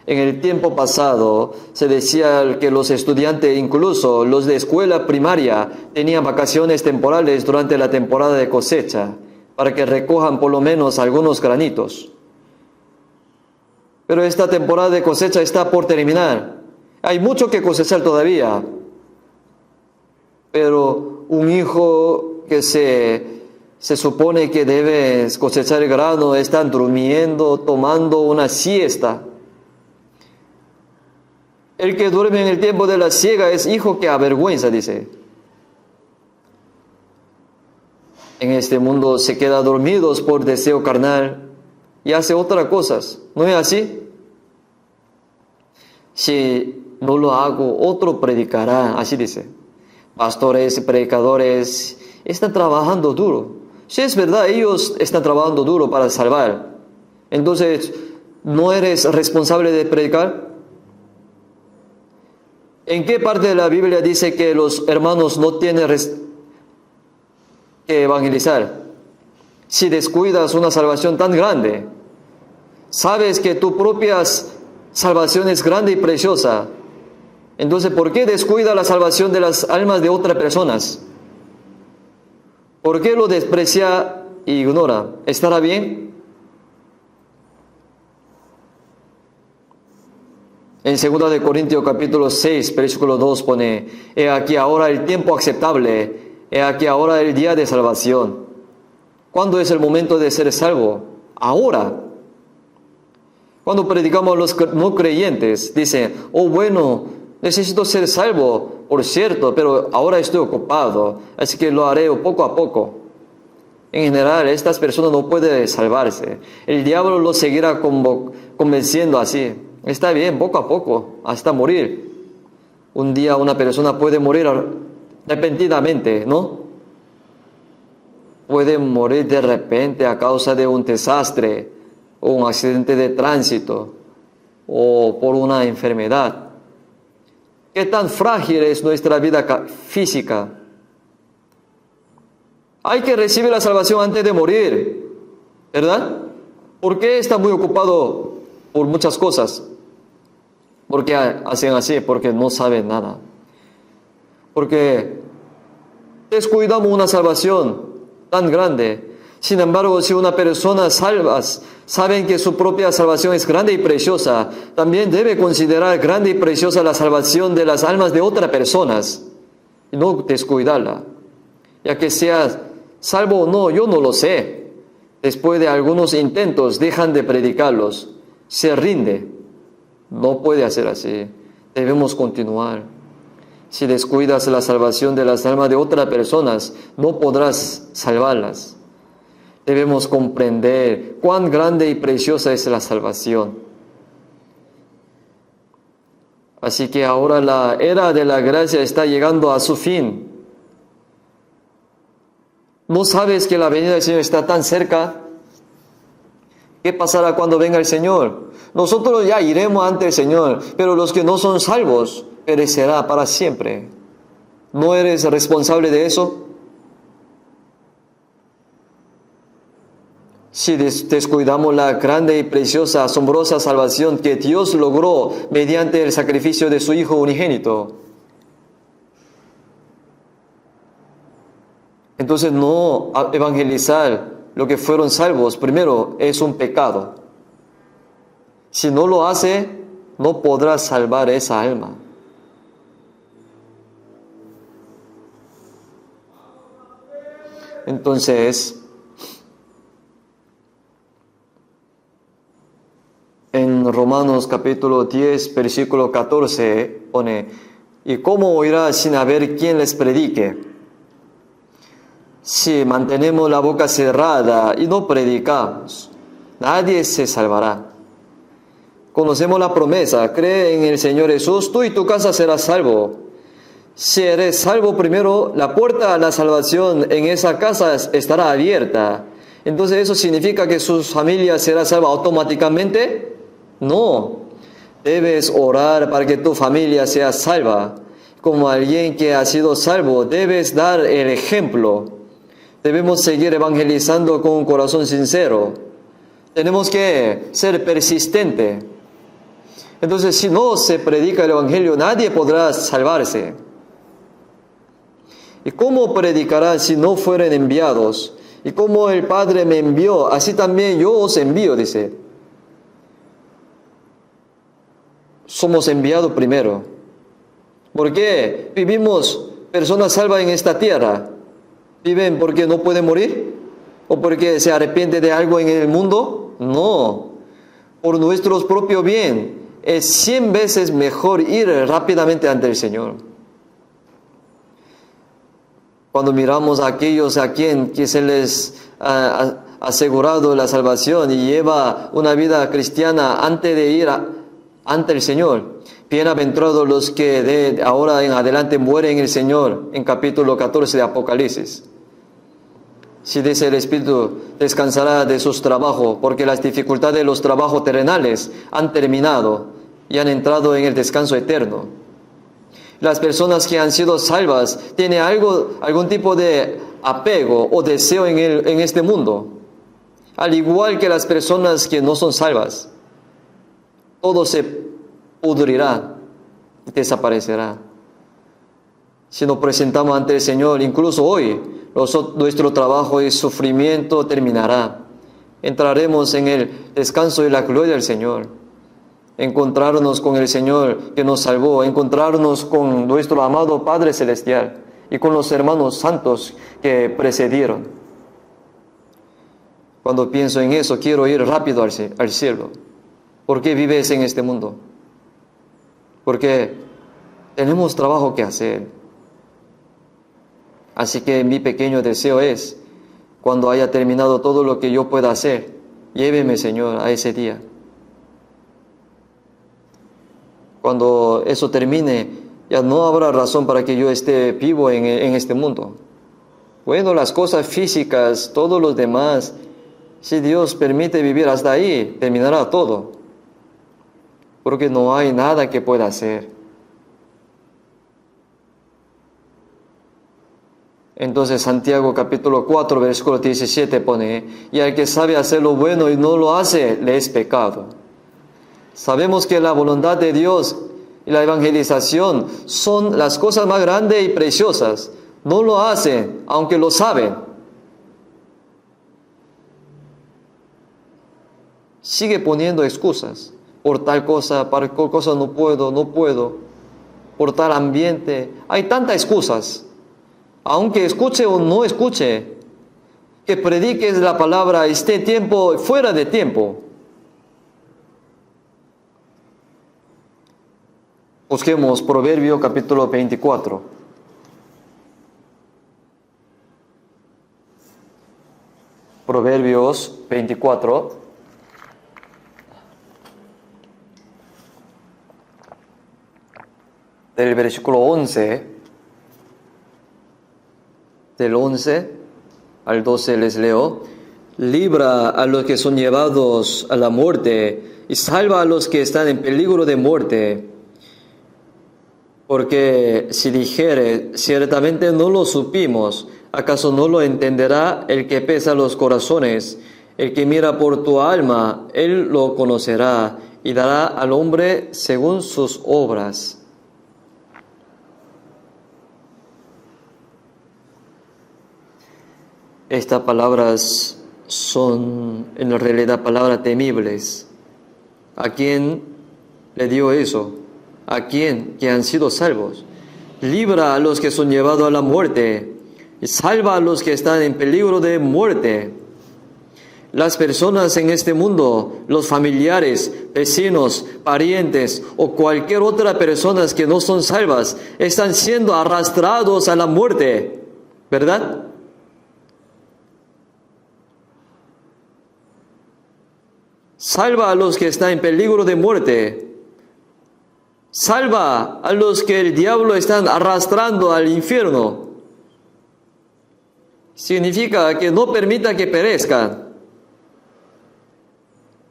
En el tiempo pasado se decía que los estudiantes, incluso los de escuela primaria, tenían vacaciones temporales durante la temporada de cosecha para que recojan por lo menos algunos granitos. Pero esta temporada de cosecha está por terminar. Hay mucho que cosechar todavía. Pero un hijo que se supone que debe cosechar el grano está durmiendo, tomando una siesta. El que duerme en el tiempo de la siega es hijo que avergüenza, dice. En este mundo se queda dormidos por deseo carnal y hace otras cosas. ¿No es así? Si no lo hago, otro predicará, así dice. Pastores y predicadores están trabajando duro. Si es verdad, ellos están trabajando duro para salvar. Entonces, ¿no eres responsable de predicar? ¿En qué parte de la Biblia dice que los hermanos no tienen que evangelizar? Si descuidas una salvación tan grande, sabes que tu propia salvación es grande y preciosa. Entonces, ¿por qué descuida la salvación de las almas de otras personas? ¿Por qué lo desprecia e ignora? ¿Estará bien? En 2 de Corintios capítulo 6, versículo 2 pone: he aquí ahora el tiempo aceptable, he aquí ahora el día de salvación. ¿Cuándo es el momento de ser salvo? Ahora. Cuando predicamos a los no creyentes, dicen: oh bueno, necesito ser salvo, por cierto, pero ahora estoy ocupado, así que lo haré poco a poco. En general, estas personas no pueden salvarse. El diablo los seguirá convenciendo así. Está bien, poco a poco, hasta morir. Un día una persona puede morir repentinamente, ¿no? Puede morir de repente a causa de un desastre, o un accidente de tránsito, o por una enfermedad. ¿Qué tan frágil es nuestra vida física? Hay que recibir la salvación antes de morir, ¿verdad? ¿Por qué está muy ocupado por muchas cosas? ¿Por qué hacen así? Porque no saben nada. Porque descuidamos una salvación tan grande. Sin embargo, si una persona saben que su propia salvación es grande y preciosa, también debe considerar grande y preciosa la salvación de las almas de otras personas y no descuidarla. Ya que sea salvo o no, yo no lo sé. Después de algunos intentos, dejan de predicarlos. Se rinde. No puede hacer así. Debemos continuar. Si descuidas la salvación de las almas de otras personas, no podrás salvarlas. Debemos comprender cuán grande y preciosa es la salvación. Así que ahora la era de la gracia está llegando a su fin. ¿No sabes que la venida del Señor está tan cerca? ¿Qué pasará cuando venga el Señor? Nosotros ya iremos ante el Señor, pero los que no son salvos perecerá para siempre. ¿No eres responsable de eso? Si descuidamos la grande y preciosa, asombrosa salvación que Dios logró mediante el sacrificio de su Hijo unigénito, entonces no evangelizar lo que fueron salvos, primero, es un pecado. Si no lo hace, no podrá salvar esa alma. Entonces, en Romanos capítulo 10, versículo 14, pone: ¿y cómo oirá sin haber quien les predique? Si mantenemos la boca cerrada y no predicamos, nadie se salvará. Conocemos la promesa: cree en el Señor Jesús, tú y tu casa serás salvo. Si eres salvo primero, la puerta a la salvación en esa casa estará abierta. Entonces, ¿eso significa que su familia será salva automáticamente? No. Debes orar para que tu familia sea salva. Como alguien que ha sido salvo, debes dar el ejemplo. Debemos seguir evangelizando con un corazón sincero. Tenemos que ser persistentes. Entonces, si no se predica el Evangelio, nadie podrá salvarse. ¿Y cómo predicarán si no fueren enviados? Y como el Padre me envió, así también yo os envío, dice. Somos enviados primero. ¿Por qué vivimos personas salvas en esta tierra? ¿Viven porque no pueden morir? ¿O porque se arrepienten de algo en el mundo? No. Por nuestro propio bien. Es 100 veces mejor ir rápidamente ante el Señor. Cuando miramos a aquellos a quien que se les ha asegurado la salvación y lleva una vida cristiana antes de ir ante el Señor. Bienaventurados los que de ahora en adelante mueren en el Señor, en capítulo 14 de Apocalipsis. Si dice el Espíritu, descansará de sus trabajos, porque las dificultades de los trabajos terrenales han terminado y han entrado en el descanso eterno. Las personas que han sido salvas tienen algún tipo de apego o deseo en este mundo, al igual que las personas que no son salvas. Todo se pudrirá y desaparecerá. Si nos presentamos ante el Señor, incluso hoy, nuestro trabajo y sufrimiento terminará. Entraremos en el descanso y la gloria del Señor. Encontrarnos con el Señor que nos salvó, encontrarnos con nuestro amado Padre Celestial y con los hermanos santos que precedieron. Cuando pienso en eso, quiero ir rápido al cielo. ¿Por qué vives en este mundo? Porque tenemos trabajo que hacer. Así que mi pequeño deseo es, cuando haya terminado todo lo que yo pueda hacer, lléveme, Señor, a ese día. Cuando eso termine, ya no habrá razón para que yo esté vivo en este mundo. Bueno, las cosas físicas, todos los demás, si Dios permite vivir hasta ahí, terminará todo. Porque no hay nada que pueda hacer. Entonces Santiago capítulo 4, versículo 17 pone, y al que sabe hacer lo bueno y no lo hace, le es pecado. Sabemos que la voluntad de Dios y la evangelización son las cosas más grandes y preciosas. No lo hacen, aunque lo saben. Sigue poniendo excusas. Por tal cosa, para tal cosa no puedo. Por tal ambiente. Hay tantas excusas. Aunque escuche o no escuche, que prediques la palabra, esté tiempo, fuera de tiempo. Busquemos Proverbio capítulo 24. Proverbios 24. Del versículo 11. Del 11 al 12 les leo. Libra a los que son llevados a la muerte y salva a los que están en peligro de muerte. Porque si dijere, ciertamente no lo supimos, ¿acaso no lo entenderá el que pesa los corazones? El que mira por tu alma, él lo conocerá y dará al hombre según sus obras. Estas palabras son en realidad palabras temibles. ¿A quién le dio eso? ¿A quién? Que han sido salvos. Libra a los que son llevados a la muerte y salva a los que están en peligro de muerte. Las personas en este mundo, los familiares, vecinos, parientes o cualquier otra persona que no son salvas, están siendo arrastrados a la muerte, ¿verdad? Salva a los que están en peligro de muerte. Salva a los que el diablo está arrastrando al infierno. Significa que no permita que perezcan.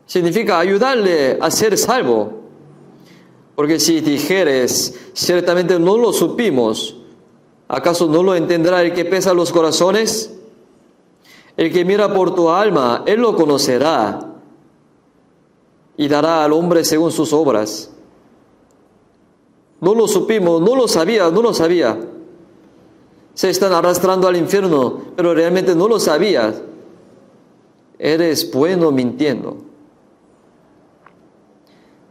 Significa ayudarle a ser salvo. Porque si dijeres, ciertamente no lo supimos, ¿acaso no lo entenderá el que pesa los corazones? El que mira por tu alma, él lo conocerá y dará al hombre según sus obras. No lo supimos, no lo sabía. Se están arrastrando al infierno, pero realmente no lo sabías. Eres bueno mintiendo.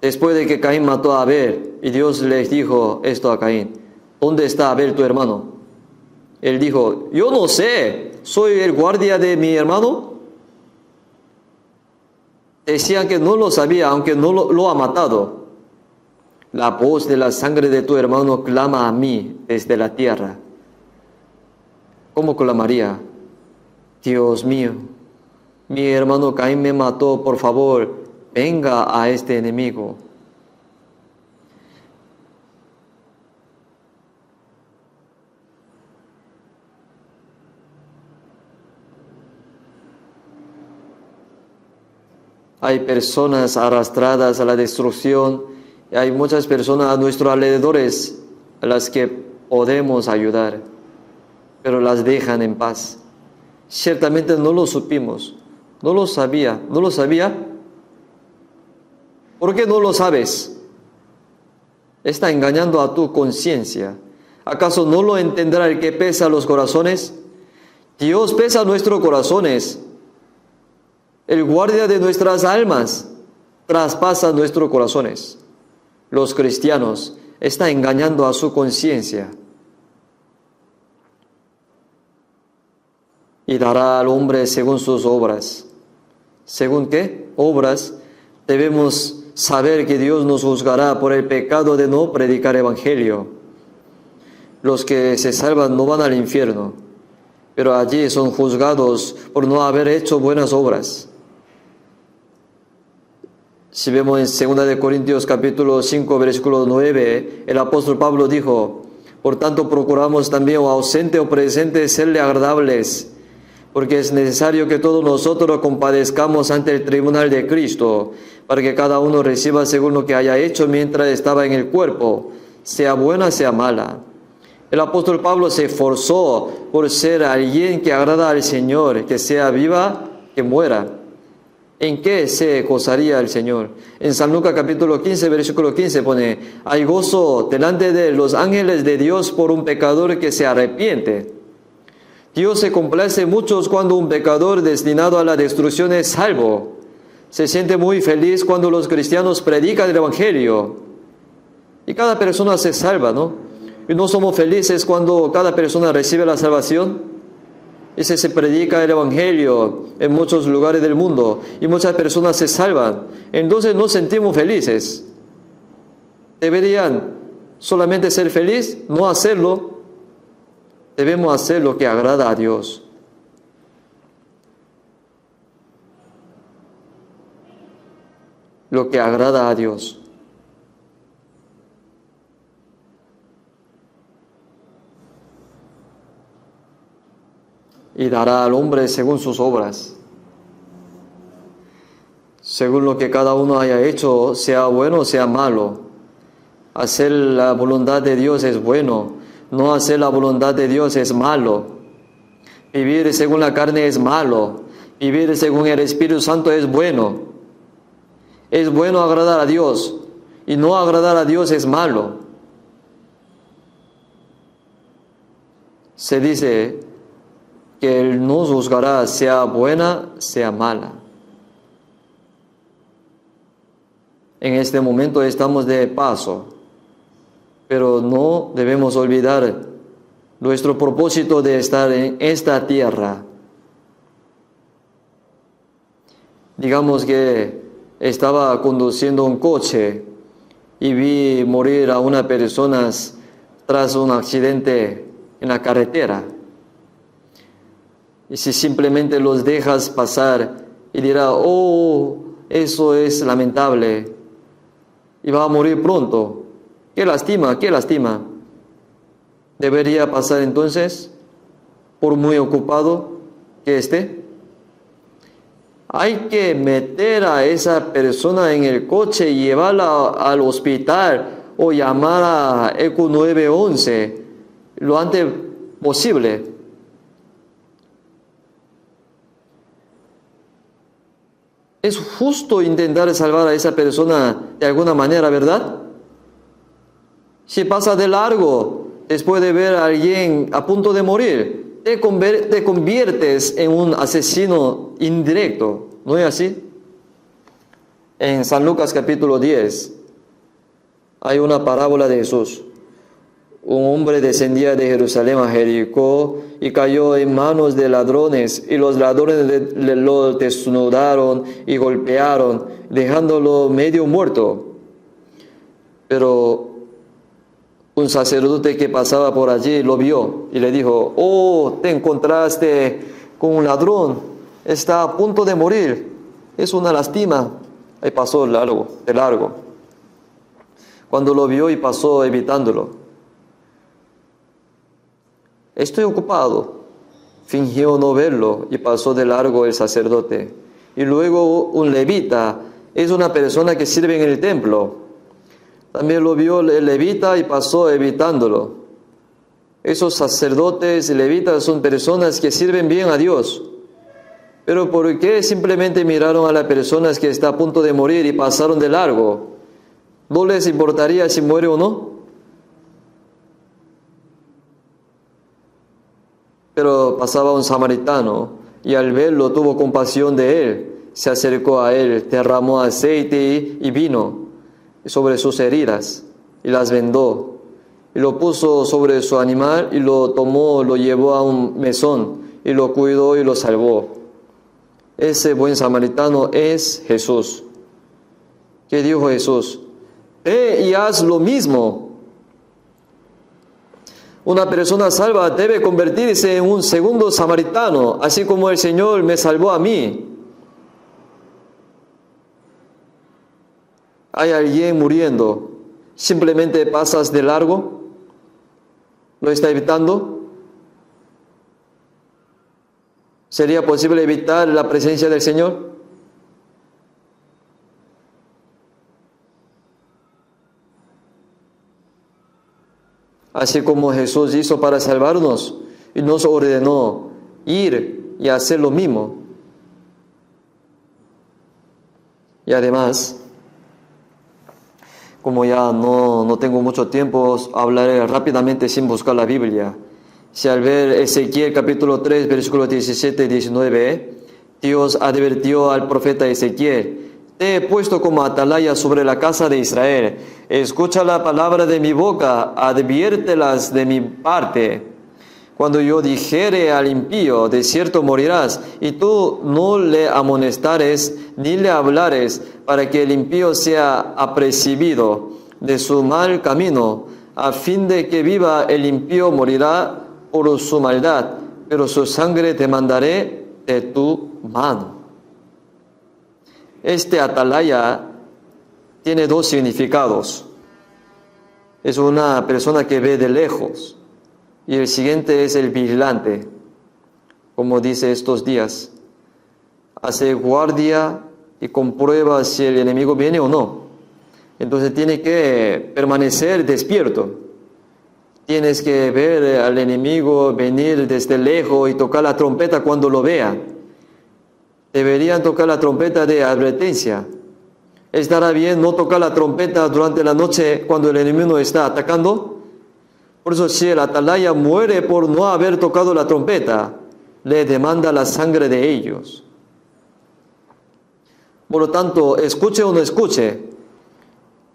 Después de que Caín mató a Abel, y Dios les dijo esto a Caín: ¿dónde está Abel tu hermano? Él dijo: yo no sé, ¿soy el guardia de mi hermano? Decían que no lo sabía, aunque no lo ha matado. La voz de la sangre de tu hermano clama a mí desde la tierra. ¿Cómo clamaría? Dios mío, mi hermano Caín me mató, por favor, venga a este enemigo. Hay personas arrastradas a la destrucción, y hay muchas personas a nuestros alrededores a las que podemos ayudar, pero las dejan en paz. Ciertamente no lo supimos, no lo sabía. ¿Por qué no lo sabes? Está engañando a tu conciencia. ¿Acaso no lo entenderá el que pesa los corazones? Dios pesa nuestros corazones. El guardia de nuestras almas traspasa nuestros corazones. Los cristianos están engañando a su conciencia. Y dará al hombre según sus obras. ¿Según qué? Obras. Debemos saber que Dios nos juzgará por el pecado de no predicar evangelio. Los que se salvan no van al infierno, pero allí son juzgados por no haber hecho buenas obras. Si vemos en 2 Corintios capítulo 5, versículo 9, el apóstol Pablo dijo: por tanto procuramos también, o ausente o presente, serle agradables, porque es necesario que todos nosotros compadezcamos ante el tribunal de Cristo, para que cada uno reciba según lo que haya hecho mientras estaba en el cuerpo, sea buena, sea mala. El apóstol Pablo se esforzó por ser alguien que agrada al Señor, que sea viva, que muera. ¿En qué se gozaría el Señor? En San Lucas capítulo 15, versículo 15 pone: hay gozo delante de los ángeles de Dios por un pecador que se arrepiente. Dios se complace mucho cuando un pecador destinado a la destrucción es salvo. Se siente muy feliz cuando los cristianos predican el evangelio. Y cada persona se salva, ¿no? Y no somos felices cuando cada persona recibe la salvación. Y se predica el evangelio en muchos lugares del mundo y muchas personas se salvan. Entonces nos sentimos felices. ¿Deberían solamente ser felices? No hacerlo. Debemos hacer lo que agrada a Dios. Lo que agrada a Dios. Y dará al hombre según sus obras. Según lo que cada uno haya hecho, sea bueno o sea malo. Hacer la voluntad de Dios es bueno. No hacer la voluntad de Dios es malo. Vivir según la carne es malo. Vivir según el Espíritu Santo es bueno. Es bueno agradar a Dios. Y no agradar a Dios es malo. Se dice que Él nos juzgará, sea buena, sea mala. En este momento estamos de paso, pero no debemos olvidar nuestro propósito de estar en esta tierra. Digamos que estaba conduciendo un coche y vi morir a unas personas tras un accidente en la carretera. Y si simplemente los dejas pasar y dirá: oh, eso es lamentable, y va a morir pronto. ¡Qué lástima, qué lástima! ¿Debería pasar entonces, por muy ocupado que esté? Hay que meter a esa persona en el coche y llevarla al hospital o llamar a ECO 911 lo antes posible. Es justo intentar salvar a esa persona de alguna manera, ¿verdad? Si pasa de largo después de ver a alguien a punto de morir, te conviertes en un asesino indirecto, ¿no es así? En San Lucas capítulo 10 hay una parábola de Jesús. Un hombre descendía de Jerusalén a Jericó y cayó en manos de ladrones, y los ladrones lo desnudaron y golpearon, dejándolo medio muerto. Pero un sacerdote que pasaba por allí lo vio y le dijo: «Oh, te encontraste con un ladrón, está a punto de morir, es una lástima». Ahí pasó de largo. Cuando lo vio y pasó evitándolo: «Estoy ocupado», fingió no verlo y pasó de largo el sacerdote. Y luego un levita, es una persona que sirve en el templo, también lo vio el levita y pasó evitándolo. Esos sacerdotes y levitas son personas que sirven bien a Dios. Pero ¿por qué simplemente miraron a las personas que está a punto de morir y pasaron de largo? ¿No les importaría si muere o no? Pero pasaba un samaritano y al verlo tuvo compasión de él. Se acercó a él, derramó aceite y vino sobre sus heridas y las vendó. Y lo puso sobre su animal y lo tomó, lo llevó a un mesón y lo cuidó y lo salvó. Ese buen samaritano es Jesús. ¿Qué dijo Jesús? Ve y haz lo mismo. Una persona salva debe convertirse en un segundo samaritano, así como el Señor me salvó a mí. Hay alguien muriendo, simplemente pasas de largo, lo está evitando. ¿Sería posible evitar la presencia del Señor? Así como Jesús hizo para salvarnos y nos ordenó ir y hacer lo mismo. Y además, como ya no tengo mucho tiempo, hablaré rápidamente sin buscar la Biblia. Si al ver Ezequiel capítulo 3, versículos 17 y 19, Dios advirtió al profeta Ezequiel: «Te he puesto como atalaya sobre la casa de Israel. Escucha la palabra de mi boca, adviértelas de mi parte. Cuando yo dijere al impío, de cierto morirás, y tú no le amonestares ni le hablares, para que el impío sea apercibido de su mal camino, a fin de que viva. El impío morirá por su maldad, pero su sangre te mandaré de tu mano». Este atalaya tiene dos significados. Es una persona que ve de lejos, y el siguiente es el vigilante, como dice estos días. Hace guardia y comprueba si el enemigo viene o no. Entonces tiene que permanecer despierto. Tienes que ver al enemigo venir desde lejos y tocar la trompeta cuando lo vea. Deberían tocar la trompeta de advertencia. ¿Estará bien no tocar la trompeta durante la noche cuando el enemigo está atacando? Por eso, si el atalaya muere por no haber tocado la trompeta, le demanda la sangre de ellos. Por lo tanto, escuche o no escuche,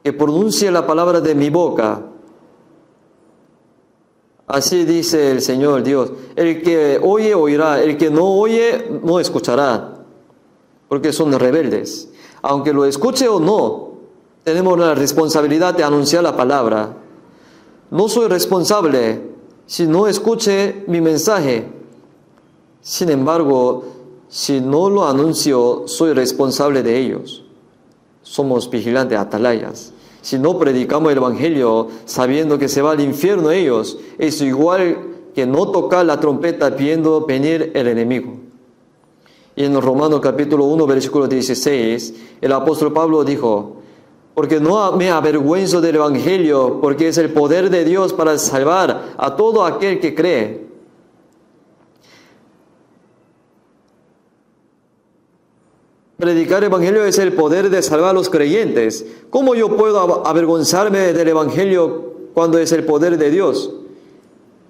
que pronuncie la palabra de mi boca. Así dice el Señor Dios: el que oye, oirá; el que no oye, no escuchará, porque son rebeldes. Aunque lo escuche o no, tenemos la responsabilidad de anunciar la palabra. No soy responsable si no escuche mi mensaje. Sin embargo, si no lo anuncio, soy responsable de ellos. Somos vigilantes, atalayas. Si no predicamos el Evangelio sabiendo que se va al infierno ellos, es igual que no tocar la trompeta viendo venir el enemigo. Y en Romanos capítulo 1, versículo 16, el apóstol Pablo dijo: «Porque no me avergüenzo del Evangelio, porque es el poder de Dios para salvar a todo aquel que cree». predicar el Evangelio es el poder de salvar a los creyentes. ¿Cómo yo puedo avergonzarme del Evangelio cuando es el poder de Dios?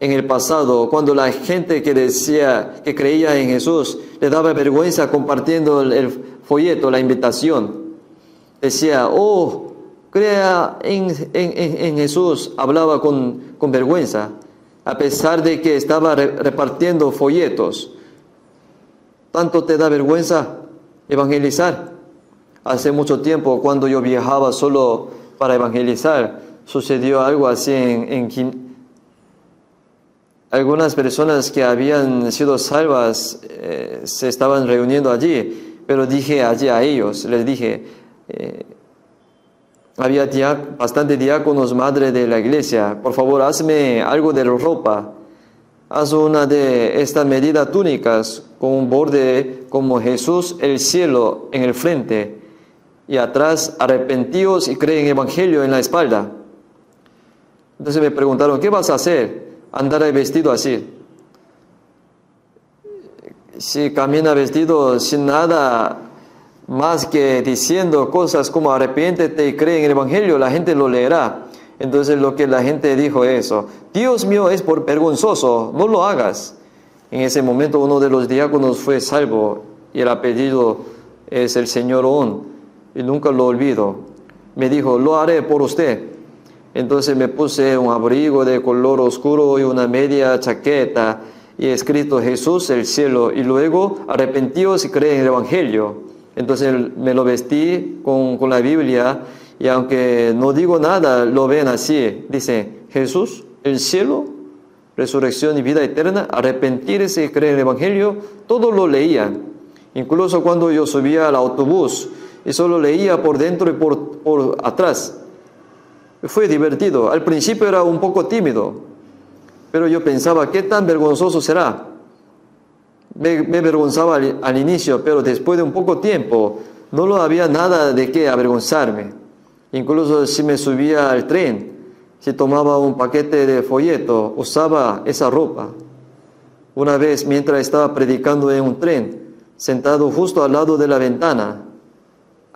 En el pasado, cuando la gente que decía que creía en Jesús le daba vergüenza compartiendo el folleto, la invitación, decía, oh, crea en Jesús, hablaba con vergüenza, a pesar de que estaba repartiendo folletos. ¿Tanto te da vergüenza evangelizar? Hace mucho tiempo, cuando yo viajaba solo para evangelizar, sucedió algo así algunas personas que habían sido salvas se estaban reuniendo allí, pero dije allí a ellos, les dije, había bastante diáconos, madre de la iglesia, por favor hazme algo de ropa, haz una de estas medidas túnicas con un borde como Jesús, el cielo en el frente, y atrás arrepentíos y creen en el Evangelio en la espalda. Entonces me preguntaron, ¿qué vas a hacer? Andar vestido así. Si camina vestido sin nada más que diciendo cosas como arrepiéntete y cree en el Evangelio, la gente lo leerá. Entonces lo que la gente dijo eso, Dios mío, es por vergonzoso, no lo hagas. En ese momento uno de los diáconos fue salvo y el apellido es el señor On, y nunca lo olvido. Me dijo, lo haré por usted. Entonces me puse un abrigo de color oscuro y una media chaqueta y escrito Jesús, el cielo, y luego arrepentíos y creen en el Evangelio. Entonces me lo vestí con la Biblia y aunque no digo nada, lo ven así. Dice Jesús, el cielo, resurrección y vida eterna, arrepentirse y creer en el Evangelio. Todo lo leían. Incluso cuando yo subía al autobús y solo leía por dentro y por atrás. Fue divertido. Al principio era un poco tímido, pero yo pensaba, ¿qué tan vergonzoso será? Me avergonzaba al inicio, pero después de un poco tiempo no había nada de qué avergonzarme. Incluso si me subía al tren, si tomaba un paquete de folleto, usaba esa ropa. Una vez, mientras estaba predicando en un tren, sentado justo al lado de la ventana,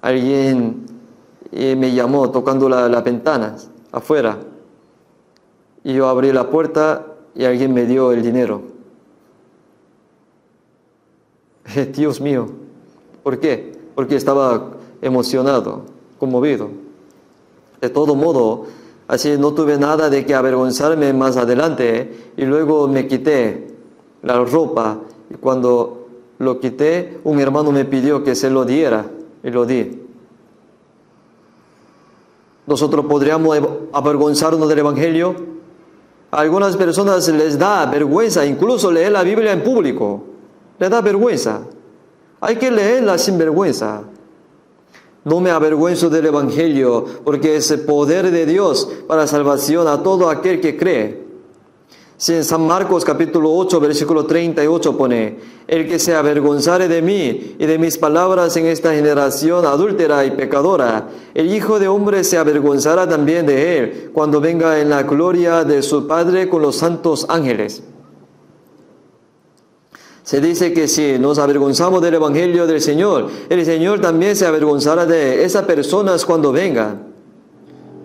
alguien me llamó tocando las ventanas afuera. Y yo abrí la puerta y alguien me dio el dinero. Dios mío, ¿por qué? Porque estaba emocionado, conmovido. De todo modo, así no tuve nada de que avergonzarme más adelante y luego me quité la ropa y cuando lo quité, un hermano me pidió que se lo diera y lo di. Nosotros podríamos avergonzarnos del Evangelio. A algunas personas les da vergüenza incluso leer la Biblia en público. Les da vergüenza. Hay que leerla sin vergüenza. No me avergüenzo del Evangelio porque es el poder de Dios para salvación a todo aquel que cree. Si en San Marcos capítulo 8 versículo 38 pone, el que se avergonzare de mí y de mis palabras en esta generación adúltera y pecadora, el Hijo de Hombre se avergonzará también de él cuando venga en la gloria de su Padre con los santos ángeles. Se dice que si nos avergonzamos del Evangelio del Señor, el Señor también se avergonzará de esas personas cuando vengan.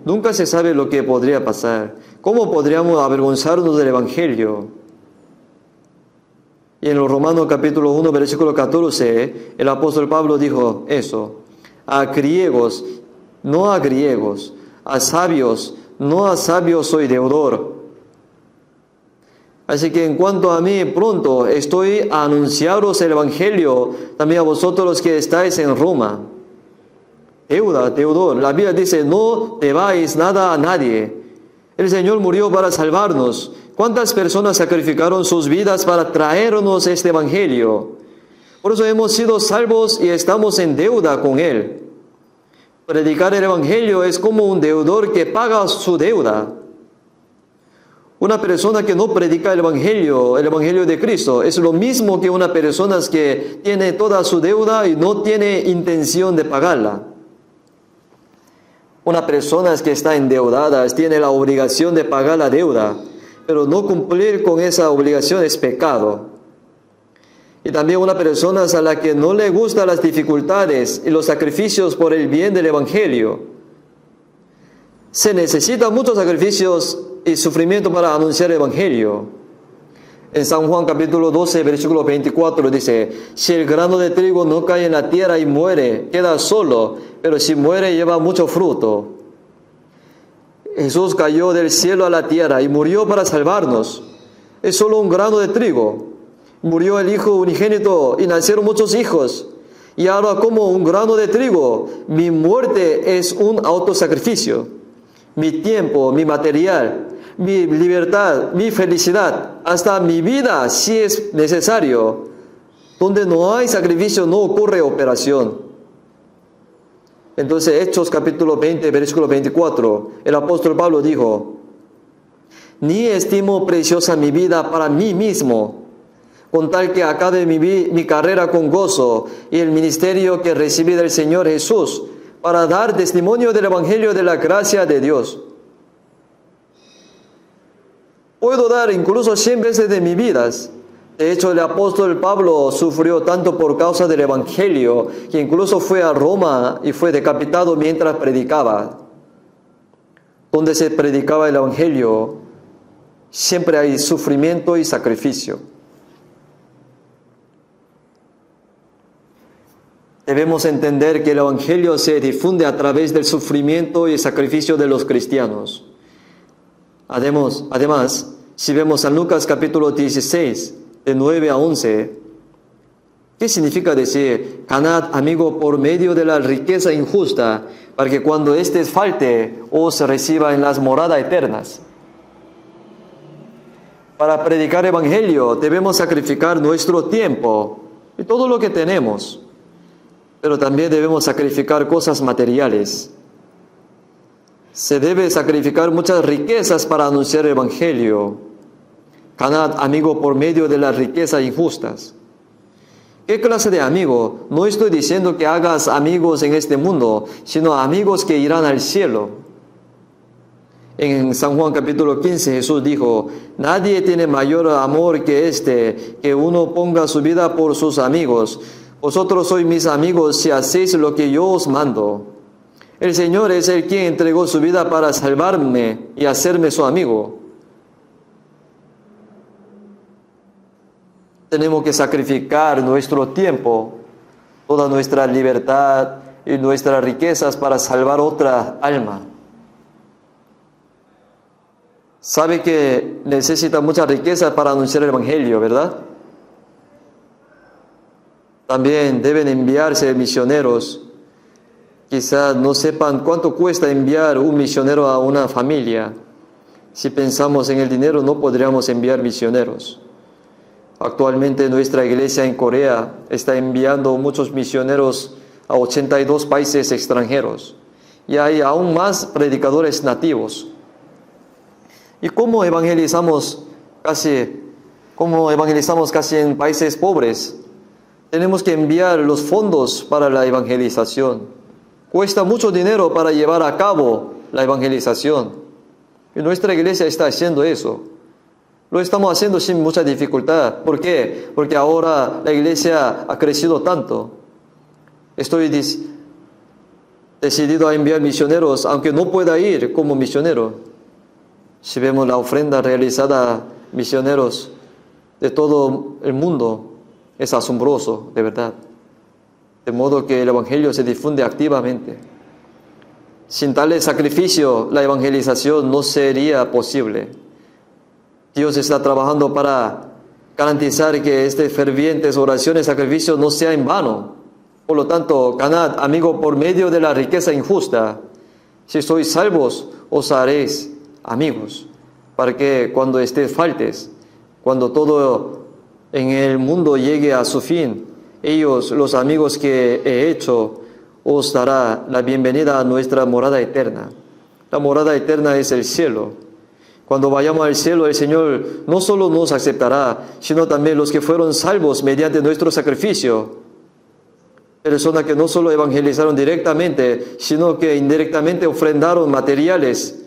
Nunca se sabe lo que podría pasar. ¿Cómo podríamos avergonzarnos del Evangelio? Y en los Romanos capítulo 1, versículo 14, el apóstol Pablo dijo eso. A griegos, no a griegos, a sabios, no a sabios soy deudor. Así que en cuanto a mí, pronto estoy a anunciaros el Evangelio, también a vosotros los que estáis en Roma. Deudor. La Biblia dice, no debáis nada a nadie. El Señor murió para salvarnos. ¿Cuántas personas sacrificaron sus vidas para traernos este Evangelio? Por eso hemos sido salvos y estamos en deuda con Él. Predicar el Evangelio es como un deudor que paga su deuda. Una persona que no predica el Evangelio de Cristo, es lo mismo que una persona que tiene toda su deuda y no tiene intención de pagarla. Una persona que está endeudada tiene la obligación de pagar la deuda, pero no cumplir con esa obligación es pecado. y también una persona a la que no le gustan las dificultades y los sacrificios por el bien del Evangelio. Se necesitan muchos sacrificios y sufrimiento para anunciar el Evangelio. En San Juan capítulo 12, versículo 24 dice, si el grano de trigo no cae en la tierra y muere, queda solo, pero si muere lleva mucho fruto. Jesús cayó del cielo a la tierra y murió para salvarnos. Es solo un grano de trigo. Murió el Hijo unigénito y nacieron muchos hijos. Y ahora como un grano de trigo, mi muerte es un autosacrificio. Mi tiempo, mi material, mi libertad, mi felicidad, hasta mi vida si es necesario. Donde no hay sacrificio no ocurre operación. Entonces Hechos capítulo 20, versículo 24, el apóstol Pablo dijo, ni estimo preciosa mi vida para mí mismo, con tal que acabe mi carrera con gozo y el ministerio que recibí del Señor Jesús, para dar testimonio del Evangelio de la gracia de Dios. Puedo dar incluso 100 veces de mi vida. De hecho, el apóstol Pablo sufrió tanto por causa del Evangelio que incluso fue a Roma y fue decapitado mientras predicaba. Donde se predicaba el Evangelio, siempre hay sufrimiento y sacrificio. Debemos entender que el Evangelio se difunde a través del sufrimiento y sacrificio de los cristianos. Además, si vemos en Lucas capítulo 16, de 9 a 11, ¿qué significa decir, ganad amigo por medio de la riqueza injusta, para que cuando éste falte, os reciba en las moradas eternas? Para predicar el Evangelio debemos sacrificar nuestro tiempo y todo lo que tenemos, pero también debemos sacrificar cosas materiales. Se debe sacrificar muchas riquezas para anunciar el Evangelio. Ganad amigo por medio de las riquezas injustas. ¿Qué clase de amigo? No estoy diciendo que hagas amigos en este mundo, sino amigos que irán al cielo. En San Juan capítulo 15 Jesús dijo, nadie tiene mayor amor que este, que uno ponga su vida por sus amigos. Vosotros sois mis amigos si hacéis lo que yo os mando. El Señor es el quien entregó su vida para salvarme y hacerme su amigo. Tenemos que sacrificar nuestro tiempo, toda nuestra libertad y nuestras riquezas para salvar otra alma. Sabe que necesita mucha riqueza para anunciar el Evangelio, ¿verdad? También deben enviarse misioneros. Quizás no sepan cuánto cuesta enviar un misionero a una familia. Si pensamos en el dinero, no podríamos enviar misioneros. Actualmente nuestra iglesia en Corea está enviando muchos misioneros a 82 países extranjeros. Y hay aún más predicadores nativos. ¿Y cómo evangelizamos casi en países pobres? Tenemos que enviar los fondos para la evangelización. Cuesta mucho dinero para llevar a cabo la evangelización. Y nuestra iglesia está haciendo eso. Lo estamos haciendo sin mucha dificultad. ¿Por qué? Porque ahora la iglesia ha crecido tanto. Estoy decidido a enviar misioneros, aunque no pueda ir como misionero. Si vemos la ofrenda realizada a misioneros de todo el mundo, es asombroso, de verdad. De modo que el Evangelio se difunde activamente. Sin tal sacrificio, la evangelización no sería posible. Dios está trabajando para garantizar que estas fervientes oraciones y sacrificios no sean en vano. Por lo tanto, ganad, amigo, por medio de la riqueza injusta. Si sois salvos, os haréis amigos, para que cuando estés faltes, cuando todo en el mundo llegue a su fin, ellos, los amigos que he hecho, os dará la bienvenida a nuestra morada eterna. La morada eterna es el cielo. Cuando vayamos al cielo, el Señor no solo nos aceptará, sino también los que fueron salvos mediante nuestro sacrificio. Personas que no solo evangelizaron directamente, sino que indirectamente ofrendaron materiales,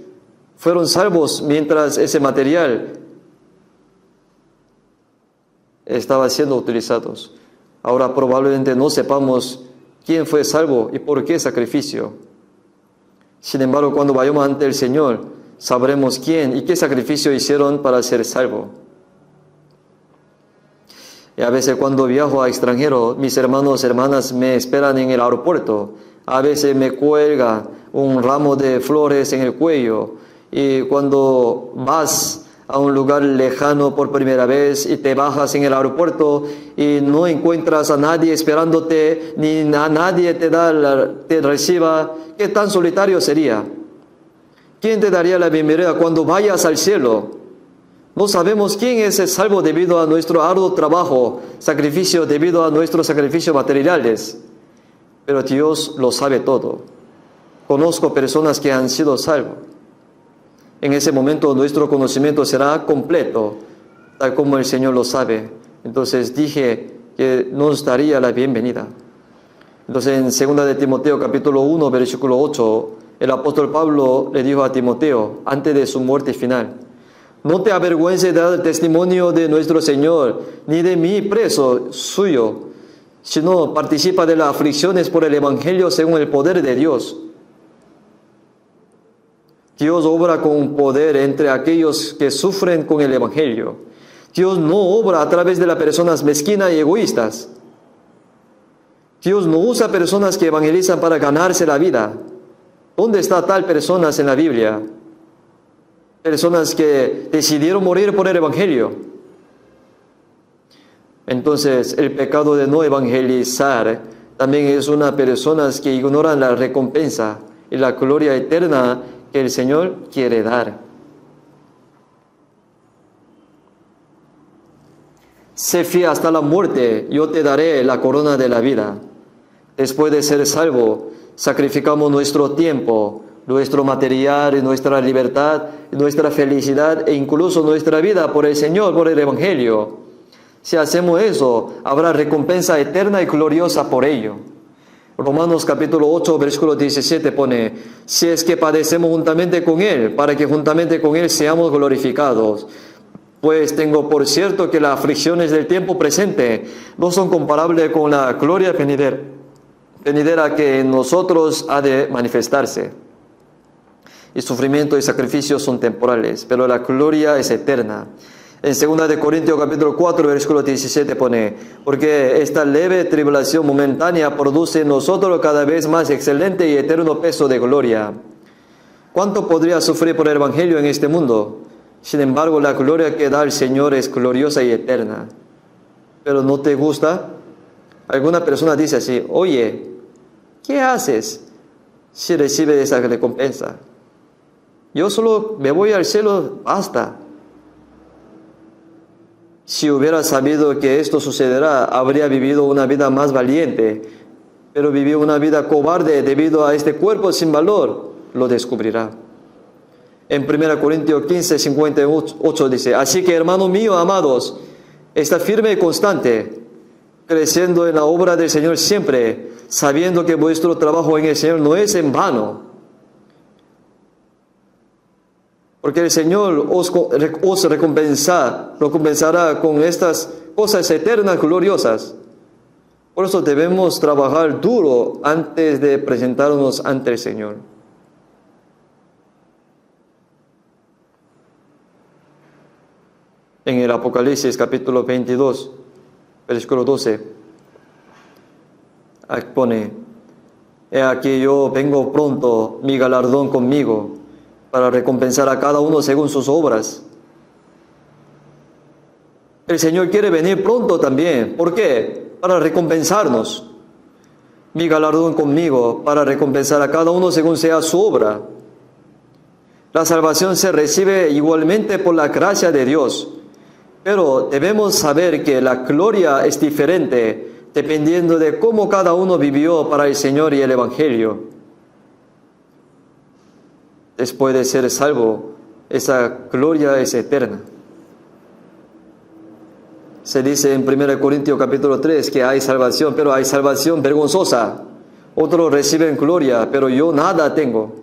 fueron salvos mientras ese material estaban siendo utilizados. Ahora probablemente no sepamos quién fue salvo y por qué sacrificio. Sin embargo, cuando vayamos ante el Señor, sabremos quién y qué sacrificio hicieron para ser salvo. Y a veces cuando viajo a extranjero, mis hermanos y hermanas me esperan en el aeropuerto. A veces me cuelga un ramo de flores en el cuello. Y cuando vas a un lugar lejano por primera vez y te bajas en el aeropuerto y no encuentras a nadie esperándote, ni a nadie te reciba, ¿qué tan solitario sería? ¿Quién te daría la bienvenida cuando vayas al cielo? No sabemos quién es el salvo debido a nuestro arduo trabajo, sacrificio, debido a nuestros sacrificios materiales. Pero Dios lo sabe todo. Conozco personas que han sido salvos. En ese momento nuestro conocimiento será completo, tal como el Señor lo sabe. Entonces dije que nos daría la bienvenida. Entonces en 2 de Timoteo capítulo 1, versículo 8, el apóstol Pablo le dijo a Timoteo, antes de su muerte final: no te avergüences de dar testimonio de nuestro Señor, ni de mí preso suyo, sino participa de las aflicciones por el Evangelio según el poder de Dios. Dios obra con poder entre aquellos que sufren con el Evangelio. Dios no obra a través de las personas mezquinas y egoístas. Dios no usa personas que evangelizan para ganarse la vida. ¿Dónde está tal personas en la Biblia? Personas que decidieron morir por el Evangelio. Entonces, el pecado de no evangelizar también es una personas que ignoran la recompensa y la gloria eterna que el Señor quiere dar. Sé fiel hasta la muerte, yo te daré la corona de la vida. Después de ser salvo, sacrificamos nuestro tiempo, nuestro material, nuestra libertad, nuestra felicidad e incluso nuestra vida por el Señor, por el Evangelio. Si hacemos eso, habrá recompensa eterna y gloriosa por ello. Romanos capítulo 8, versículo 17 pone: si es que padecemos juntamente con Él, para que juntamente con Él seamos glorificados. Pues tengo por cierto que las aflicciones del tiempo presente no son comparables con la gloria venidera que en nosotros ha de manifestarse. Y sufrimiento y sacrificio son temporales, pero la gloria es eterna. En 2 de Corintios capítulo 4, versículo 17 pone: porque esta leve tribulación momentánea produce en nosotros cada vez más excelente y eterno peso de gloria. ¿Cuánto podría sufrir por el Evangelio en este mundo? Sin embargo, la gloria que da el Señor es gloriosa y eterna. ¿Pero no te gusta? Alguna persona dice así: oye, ¿qué haces si recibes esa recompensa? Yo solo me voy al cielo, basta. Si hubiera sabido que esto sucederá, habría vivido una vida más valiente, pero vivió una vida cobarde debido a este cuerpo sin valor, lo descubrirá. En 1 Corintios 15, 58 dice: así que, hermanos míos amados, está firme y constante, creciendo en la obra del Señor siempre, sabiendo que vuestro trabajo en el Señor no es en vano. Porque el Señor os recompensará con estas cosas eternas, gloriosas. Por eso debemos trabajar duro antes de presentarnos ante el Señor. En el Apocalipsis capítulo 22, versículo 12, pone: he aquí yo vengo pronto, mi galardón conmigo, para recompensar a cada uno según sus obras. El Señor quiere venir pronto también. ¿Por qué? Para recompensarnos. Mi galardón conmigo, para recompensar a cada uno según sea su obra. La salvación se recibe igualmente por la gracia de Dios, pero debemos saber que la gloria es diferente dependiendo de cómo cada uno vivió para el Señor y el Evangelio. Después de ser salvo, esa gloria es eterna. Se dice en 1 Corintios capítulo 3 que hay salvación, pero hay salvación vergonzosa. Otros reciben gloria, pero yo nada tengo.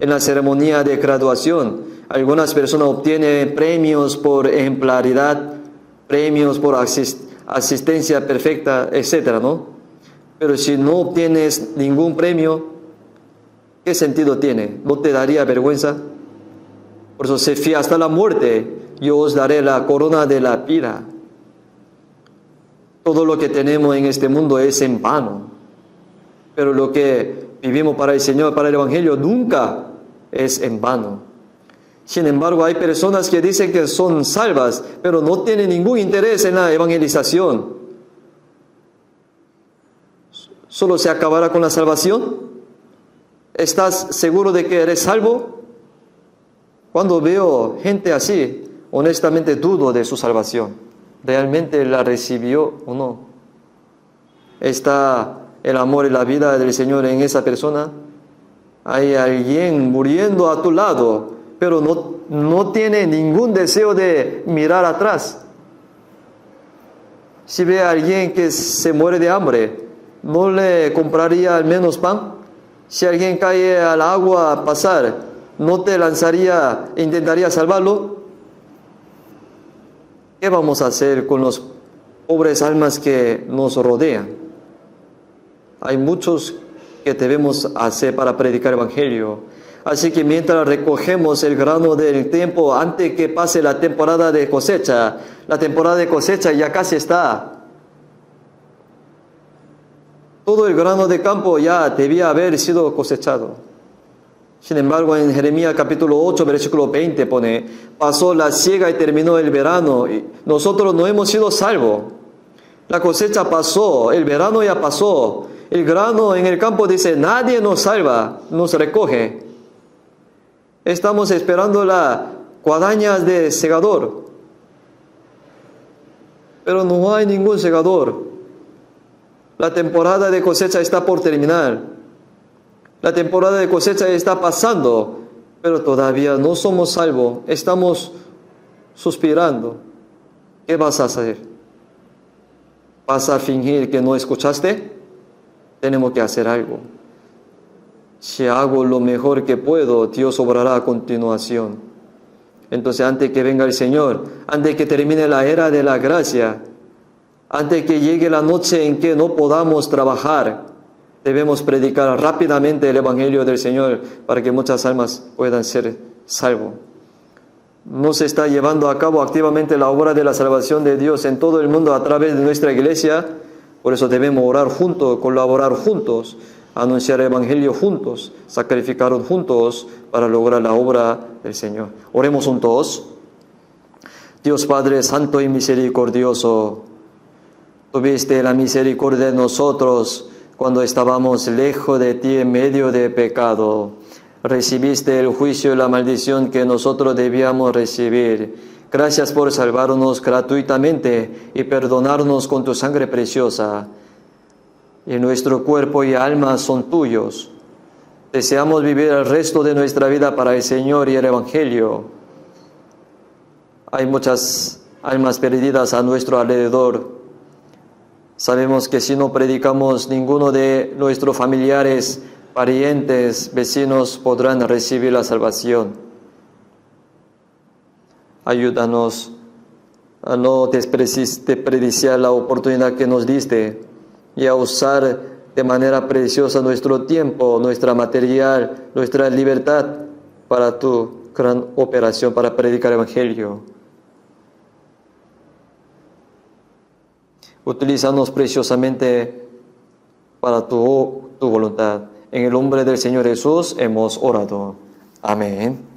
En la ceremonia de graduación, algunas personas obtienen premios por ejemplaridad, premios por asistencia perfecta, etcétera, ¿no? Pero si no obtienes ningún premio, ¿qué sentido tiene? ¿No te daría vergüenza? Por eso sé fiel hasta la muerte, yo os daré la corona de la vida. Todo lo que tenemos en este mundo es en vano, pero lo que vivimos para el Señor, para el Evangelio, nunca es en vano. Sin embargo, hay personas que dicen que son salvas, pero no tienen ningún interés en la evangelización. ¿Solo se acabará con la salvación? ¿Estás seguro de que eres salvo? Cuando veo gente así, honestamente dudo de su salvación. ¿Realmente la recibió o no? ¿Está el amor y la vida del Señor en esa persona? Hay alguien muriendo a tu lado, pero no tiene ningún deseo de mirar atrás. Si ve a alguien que se muere de hambre, ¿no le compraría al menos pan? Si alguien cae al agua a pasar, ¿no te lanzaría e intentaría salvarlo? ¿Qué vamos a hacer con los pobres almas que nos rodean? Hay muchos que debemos hacer para predicar el Evangelio. Así que mientras recogemos el grano del tiempo, antes que pase la temporada de cosecha ya casi está. Todo el grano de campo ya debía haber sido cosechado. Sin embargo, en Jeremías capítulo 8, versículo 20 pone, pasó la siega y terminó el verano, y nosotros no hemos sido salvos. La cosecha pasó, el verano ya pasó, el grano en el campo dice, nadie nos salva, nos recoge. Estamos esperando las guadañas de segador, pero no hay ningún segador. La temporada de cosecha está por terminar. La temporada de cosecha está pasando, pero todavía no somos salvos. Estamos suspirando. ¿Qué vas a hacer? ¿Vas a fingir que no escuchaste? Tenemos que hacer algo. Si hago lo mejor que puedo, Dios obrará a continuación. Entonces, antes que venga el Señor, antes que termine la era de la gracia, antes que llegue la noche en que no podamos trabajar, debemos predicar rápidamente el Evangelio del Señor para que muchas almas puedan ser salvas. No se está llevando a cabo activamente la obra de la salvación de Dios en todo el mundo a través de nuestra iglesia. Por eso debemos orar juntos, colaborar juntos, anunciar el Evangelio juntos, sacrificar juntos para lograr la obra del Señor. Oremos juntos. Dios Padre Santo y Misericordioso, tuviste la misericordia de nosotros cuando estábamos lejos de ti en medio de pecado. Recibiste el juicio y la maldición que nosotros debíamos recibir. Gracias por salvarnos gratuitamente y perdonarnos con tu sangre preciosa. Y nuestro cuerpo y alma son tuyos. Deseamos vivir el resto de nuestra vida para el Señor y el Evangelio. Hay muchas almas perdidas a nuestro alrededor. Sabemos que si no predicamos, ninguno de nuestros familiares, parientes, vecinos podrán recibir la salvación. Ayúdanos a no desperdiciar la oportunidad que nos diste y a usar de manera preciosa nuestro tiempo, nuestra material, nuestra libertad para tu gran operación, para predicar el Evangelio. Utilízanos preciosamente para tu voluntad. En el nombre del Señor Jesús hemos orado. Amén.